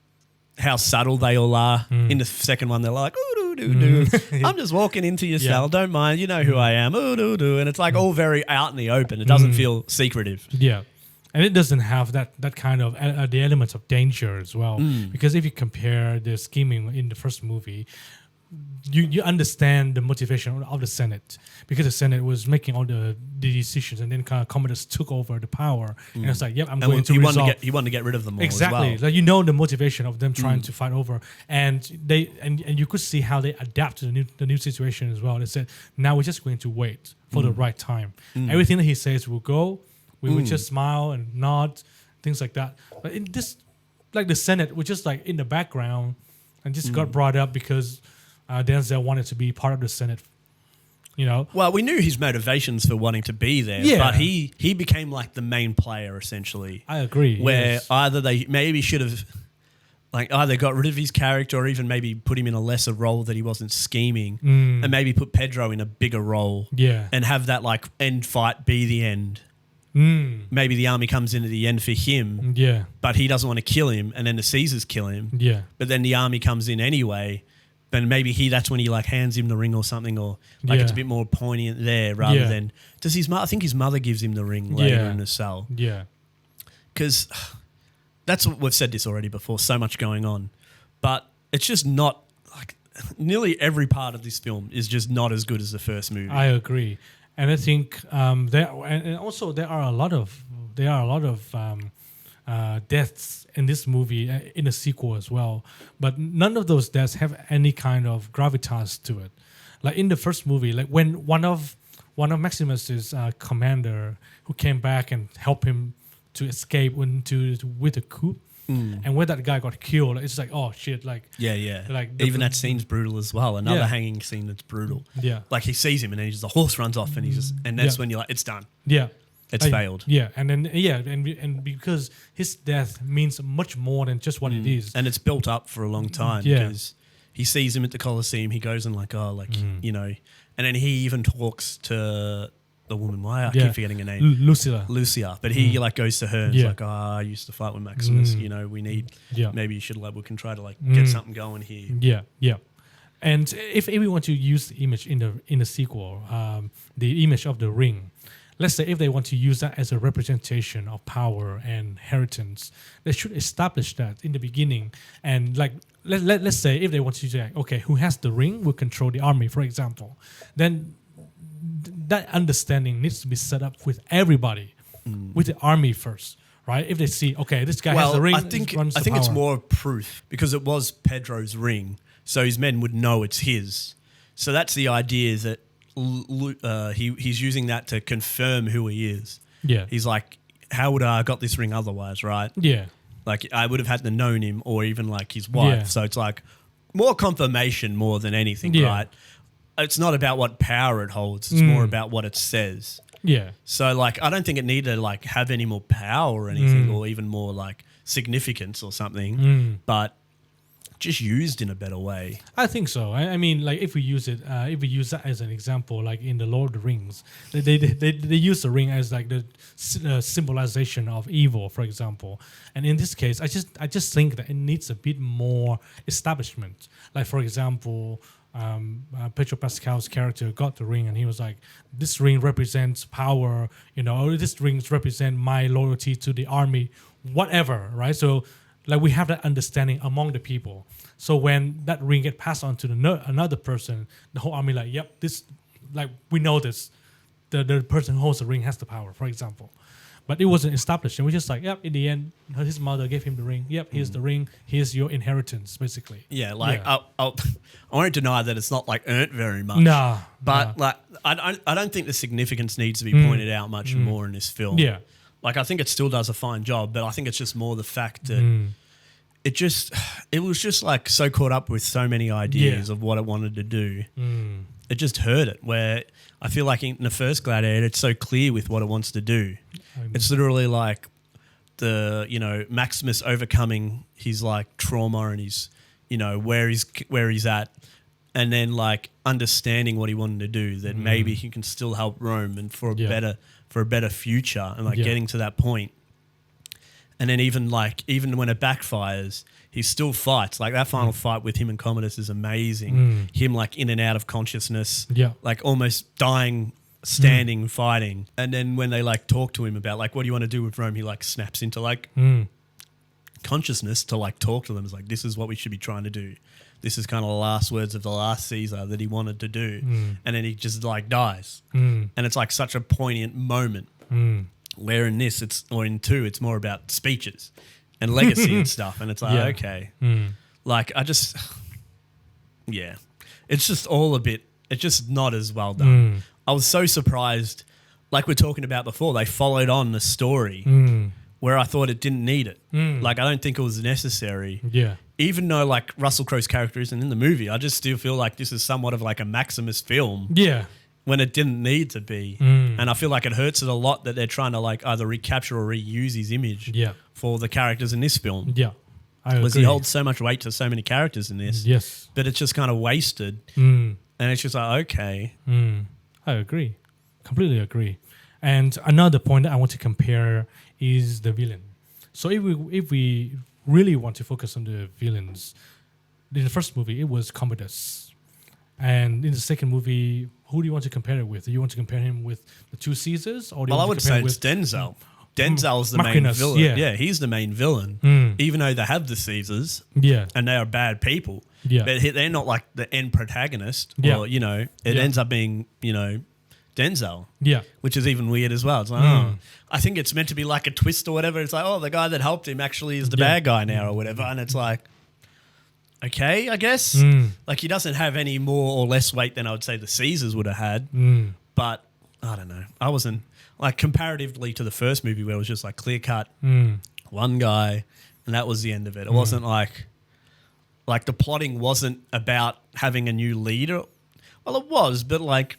how subtle they all are. In the second one, they're like, ooh, doo, doo. I'm just walking into your cell. Don't mind. You know who I am. Ooh, doo, doo. And it's like all very out in the open. It doesn't feel secretive. Yeah. And it doesn't have that kind of the elements of danger as well. Because if you compare the scheming in the first movie, you understand the motivation of the Senate, because the Senate was making all the decisions, and then kind of Commodus took over the power, and it's like, I'm going to resolve. He wanted to get rid of them all Exactly, as well. like the motivation of them trying to fight over, and you could see how they adapt to the new situation as well. They said, now we're just going to wait for the right time. Everything that he says will go. We would just smile and nod, things like that. But in this, like the Senate was just like in the background, and just got brought up because Denzel wanted to be part of the Senate, you know. Well, we knew his motivations for wanting to be there, but he became like the main player essentially. I agree. Where either they maybe should have like either got rid of his character or even maybe put him in a lesser role that he wasn't scheming, and maybe put Pedro in a bigger role, and have that like end fight be the end. Maybe the army comes in at the end for him, but he doesn't want to kill him, and then the Caesars kill him, but then the army comes in anyway. But maybe that's when he like hands him the ring or something, or like it's a bit more poignant there rather than does his mother? I think his mother gives him the ring later in the cell. Yeah, because that's what we've said this already before. So much going on, but it's just not like nearly every part of this film is just not as good as the first movie. I agree, and I think and also there are a lot of deaths in this movie in the sequel as well, but none of those deaths have any kind of gravitas to it. Like in the first movie, like when one of Maximus's commander who came back and helped him to escape with a coup, and when that guy got killed, it's like, oh shit, like like even that scene's brutal as well. Another hanging scene that's brutal. Yeah, like he sees him and then the horse runs off and that's when you're like, it's done. Yeah. It's failed. Yeah, and then and because his death means much more than just what it is, and it's built up for a long time. Yeah. Because he sees him at the Colosseum. He goes and like, you know, and then he even talks to the woman. Why I keep forgetting her name, Lucia. But he like goes to her and is like, I used to fight with Maximus. You know, we need maybe you should we can try to like get something going here. Yeah. And if we want to use the image in the sequel, the image of the ring. Let's say if they want to use that as a representation of power and inheritance, they should establish that in the beginning. And like let's say if they want to say, okay, who has the ring will control the army, for example, then that understanding needs to be set up with everybody, with the army first, right? If they see, okay, this guy has the ring, I think it's more proof because it was Pedro's ring, so his men would know it's his. So that's the idea that. He's using that to confirm who he is. Yeah, he's like, how would I have got this ring otherwise, right? Yeah, like I would have had to known him or even like his wife. Yeah. So it's like more confirmation more than anything, right? It's not about what power it holds; it's more about what it says. Yeah. So like, I don't think it needed to like have any more power or anything, or even more like significance or something, but. Just used in a better way. I think so. I mean, like if we use that as an example, like in the Lord of the Rings, they use the ring as like the symbolization of evil, for example. And in this case, I just think that it needs a bit more establishment. Like for example, Pedro Pascal's character got the ring, and he was like, "This ring represents power, you know. Or this ring represents my loyalty to the army, whatever." Right? So. Like we have that understanding among the people. So when that ring get passed on to another person, the whole army like, yep, this, like we know this, the person who holds the ring has the power, for example. But it wasn't established, and we're just like, yep. In the end, his mother gave him the ring. Yep, here's the ring. Here's your inheritance, basically. Yeah, like I won't deny that it's not like earned very much. Like I don't think the significance needs to be pointed out much more in this film. Yeah. Like, I think it still does a fine job, but I think it's just more the fact that it was just like so caught up with so many ideas of what it wanted to do. It just hurt it, where I feel like in the first Gladiator, it's so clear with what it wants to do. It's literally like Maximus overcoming his like trauma and his, where he's at, and then like understanding what he wanted to do, that maybe he can still help Rome and for a better future, and like getting to that point. And then even when it backfires, he still fights. Like that final fight with him and Commodus is amazing. Him like in and out of consciousness, like almost dying, standing, fighting. And then when they like talk to him about like, what do you want to do with Rome? He like snaps into like consciousness to like talk to them. It's like, this is what we should be trying to do. This is kind of the last words of the last Caesar that he wanted to do. And then he just like dies. And it's like such a poignant moment. Where in this, in 2, it's more about speeches and legacy and stuff. And it's like, okay. Like, it's just all a bit, it's just not as well done. I was so surprised, like we're talking about before, they followed on the story where I thought it didn't need it. Like, I don't think it was necessary. Yeah. Even though, like, Russell Crowe's character isn't in the movie, I just still feel like this is somewhat of like a Maximus film. Yeah. When it didn't need to be. And I feel like it hurts it a lot that they're trying to like either recapture or reuse his image for the characters in this film. Yeah. Because he holds so much weight to so many characters in this. Yes. But it's just kind of wasted. And it's just like, okay. I agree. Completely agree. And another point that I want to compare is the villain. So if we really want to focus on the villains, in the first movie, it was Commodus. And in the second movie, who do you want to compare it with? Do you want to compare him with the two Caesars? Or do you Well, I want would to compare say it it's Denzel. Denzel's the main Maximus, villain. yeah. Yeah, he's the main villain. Even though they have the Caesars Yeah. and they are bad people. Yeah. But they're not like the end protagonist. Yeah. Or, you know, it ends up being, you know, Denzel. Yeah. Which is even weird as well. It's like, oh, I think it's meant to be like a twist or whatever. It's like, oh, the guy that helped him actually is the bad guy now or whatever. And it's like, okay, I guess. Like, he doesn't have any more or less weight than I would say the Caesars would have had. But I don't know. I wasn't, like, comparatively to the first movie where it was just like clear cut, one guy, and that was the end of it. It wasn't like the plotting wasn't about having a new leader. Well, it was, but like,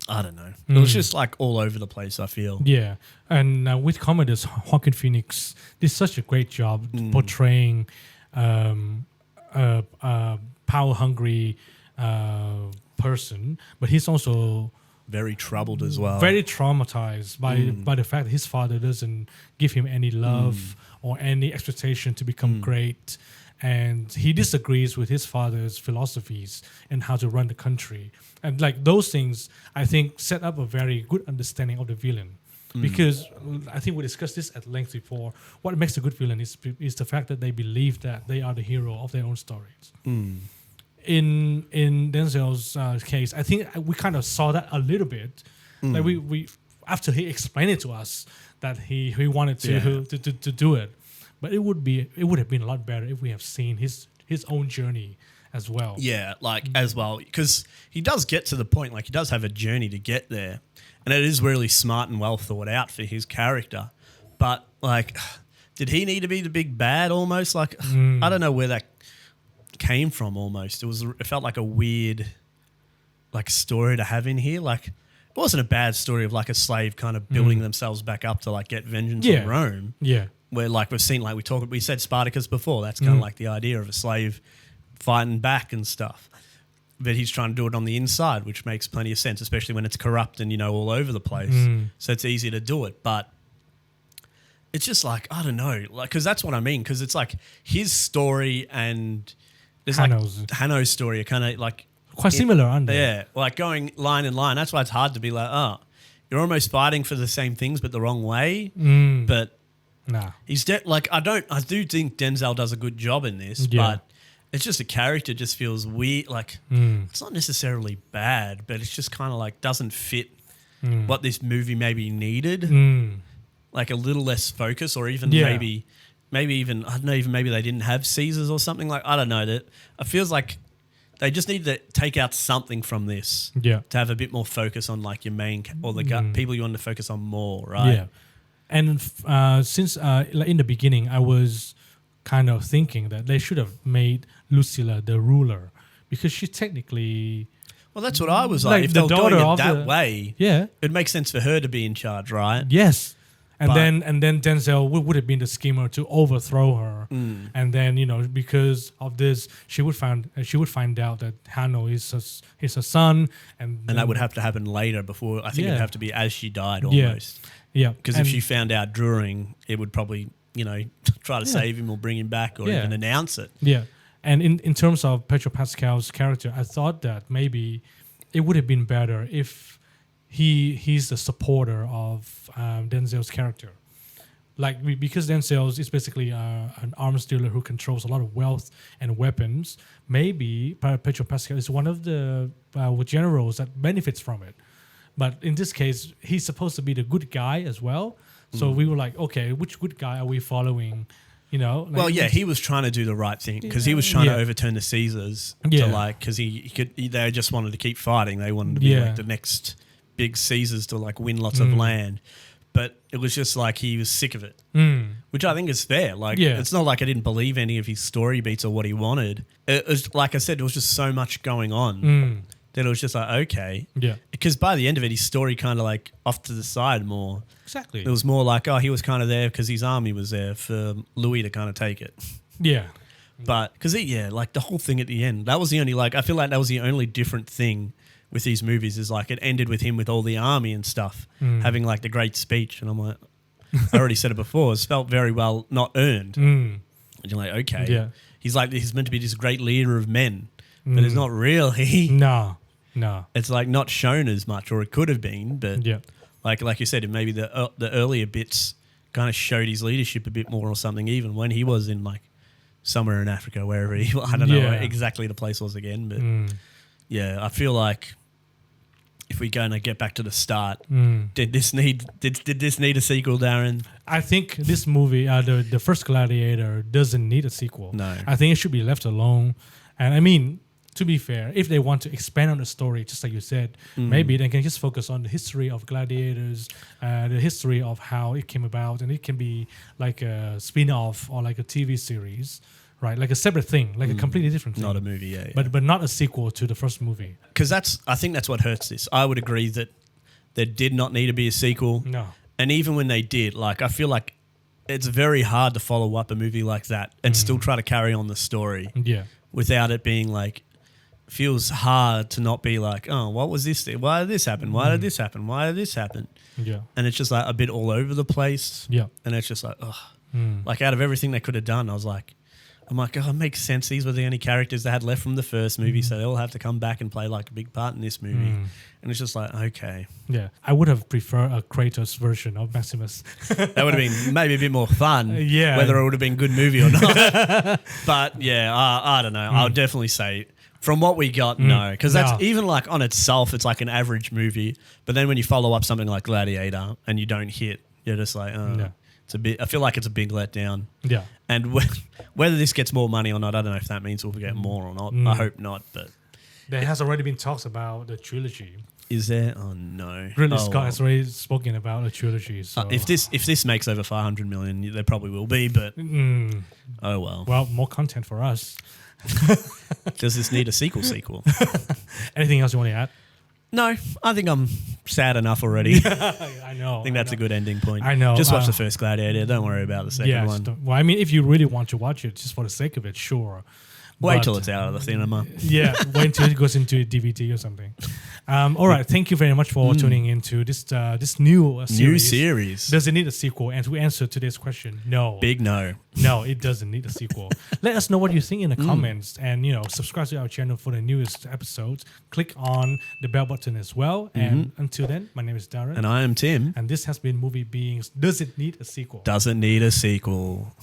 I don't know. It was just like all over the place, I feel. Yeah, and with Commodus, Joaquin Phoenix did such a great job portraying a power-hungry person, but he's also Very troubled as well. very traumatized by the fact that his father doesn't give him any love or any expectation to become great. And he disagrees with his father's philosophies and how to run the country. And like those things, I think, set up a very good understanding of the villain. Because I think we discussed this at length before. What makes a good villain is the fact that they believe that they are the hero of their own stories. In Denzel's case, I think we kind of saw that a little bit. Like we after he explained it to us that he wanted to do it. But it would have been a lot better if we have seen his own journey as well. Yeah, like as well, because he does get to the point, like he does have a journey to get there, and it is really smart and well thought out for his character. But like, did he need to be the big bad almost? Like, I don't know where that came from. Almost, it felt like a weird, like story to have in here. Like, it wasn't a bad story of like a slave kind of building themselves back up to like get vengeance on Rome. Yeah. Where like we've seen, like we said Spartacus before. That's kind of like the idea of a slave fighting back and stuff. But he's trying to do it on the inside, which makes plenty of sense, especially when it's corrupt and, you know, all over the place. So it's easy to do it. But it's just like, I don't know, like, because that's what I mean. Because it's like his story and there's Hanno's story are kind of like quite similar, aren't they? Yeah, like going line in line. That's why it's hard to be like, oh, you're almost fighting for the same things but the wrong way. But nah, he's I do think Denzel does a good job in this, but it's just a character just feels weird. Like it's not necessarily bad, but it's just kind of like doesn't fit what this movie maybe needed. Like a little less focus, or even maybe even I don't know, even maybe they didn't have Caesars or something. Like I don't know, that it feels like they just need to take out something from this to have a bit more focus on like your main or the people you want to focus on more, right? Yeah. And since in the beginning, I was kind of thinking that they should have made Lucilla the ruler, because she technically... Well, that's what I was like. If they were doing it that way, it makes sense for her to be in charge, right? Yes. And then Denzel would have been the schemer to overthrow her. And then, you know, because of this, she would find out that Hanno is her son. And that would have to happen later before, I think it would have to be as she died almost. Yeah. Because if she found out during, it would probably, you know, try to save him or bring him back or even announce it. Yeah. And in terms of Pedro Pascal's character, I thought that maybe it would have been better if he's the supporter of Denzel's character. Like, because Denzel is basically an arms dealer who controls a lot of wealth and weapons, maybe Pedro Pascal is one of the generals that benefits from it. But in this case, he's supposed to be the good guy as well. So we were like, okay, which good guy are we following? You know? Like, well, yeah, he was trying to do the right thing because he was trying to overturn the Caesars to like, because they just wanted to keep fighting. They wanted to be like the next big Caesars to like win lots of land. But it was just like he was sick of it, which I think is fair. Like, it's not like I didn't believe any of his story beats or what he wanted. It was, like I said, there was just so much going on that it was just like, okay. Yeah. Because by the end of it, his story kind of like off to the side more. Exactly. It was more like, oh, he was kind of there because his army was there for Louis to kind of take it. Yeah. But, because, like the whole thing at the end, that was the only, like, I feel like that was the only different thing with these movies is like it ended with him with all the army and stuff, having like the great speech. And I'm like, I already said it before, it felt very well not earned. And you're like, okay. Yeah. he's meant to be this great leader of men, but it's not really. No. It's like not shown as much, or it could have been, but Yeah. like you said, maybe the earlier bits kind of showed his leadership a bit more or something, even when he was in like somewhere in Africa, wherever I don't know where exactly the place was again, but yeah, I feel like if we're going to get back to the start, did this need a sequel, Darren? I think this movie, the first Gladiator, doesn't need a sequel. No. I think it should be left alone. And I mean, to be fair, if they want to expand on the story, just like you said, maybe they can just focus on the history of gladiators, the history of how it came about, and it can be like a spin-off or like a TV series, right? Like a separate thing, like a completely different thing. Not a movie, yeah. But not a sequel to the first movie. Because I think that's what hurts this. I would agree that there did not need to be a sequel. No. And even when they did, like I feel like it's very hard to follow up a movie like that and still try to carry on the story. Yeah. Without it being like, feels hard to not be like, oh, what was this? Why did this happen? Why did this happen? Why did this happen? Yeah. And it's just like a bit all over the place. Yeah. And it's just like, oh, like out of everything they could have done, I'm like, oh, it makes sense. These were the only characters they had left from the first movie, so they all have to come back and play like a big part in this movie. And it's just like, okay. Yeah. I would have preferred a Kratos version of Maximus. That would have been maybe a bit more fun. Yeah. Whether it would have been a good movie or not. But yeah, I don't know. I would definitely say from what we got, no. Because that's even like on itself, it's like an average movie. But then when you follow up something like Gladiator and you don't hit, you're just like, oh, it's a bit. I feel like it's a big letdown. Yeah. And whether this gets more money or not, I don't know if that means we'll get more or not. I hope not. But there has already been talks about the trilogy. Is there? Oh no. Ridley Scott has already spoken about a trilogy. So if this makes over 500 million, there probably will be. But oh well. Well, more content for us. Does this need a sequel? Anything else you want to add? No, I think I'm sad enough already. I know. I think that's a good ending point. I know. Just watch the first Gladiator. Don't worry about the second one. Well, I mean, if you really want to watch it, just for the sake of it, sure. Wait till it's out of the cinema. Yeah, wait until it goes into a DVD or something. All right, thank you very much for tuning into this new series. New series. Does it need a sequel? And to answer today's question, no. Big no. No, it doesn't need a sequel. Let us know what you think in the comments, and subscribe to our channel for the newest episodes. Click on the bell button as well. And until then, my name is Darren, And I am Tim. and this has been Movie Beings. Does it need a sequel? Doesn't need a sequel.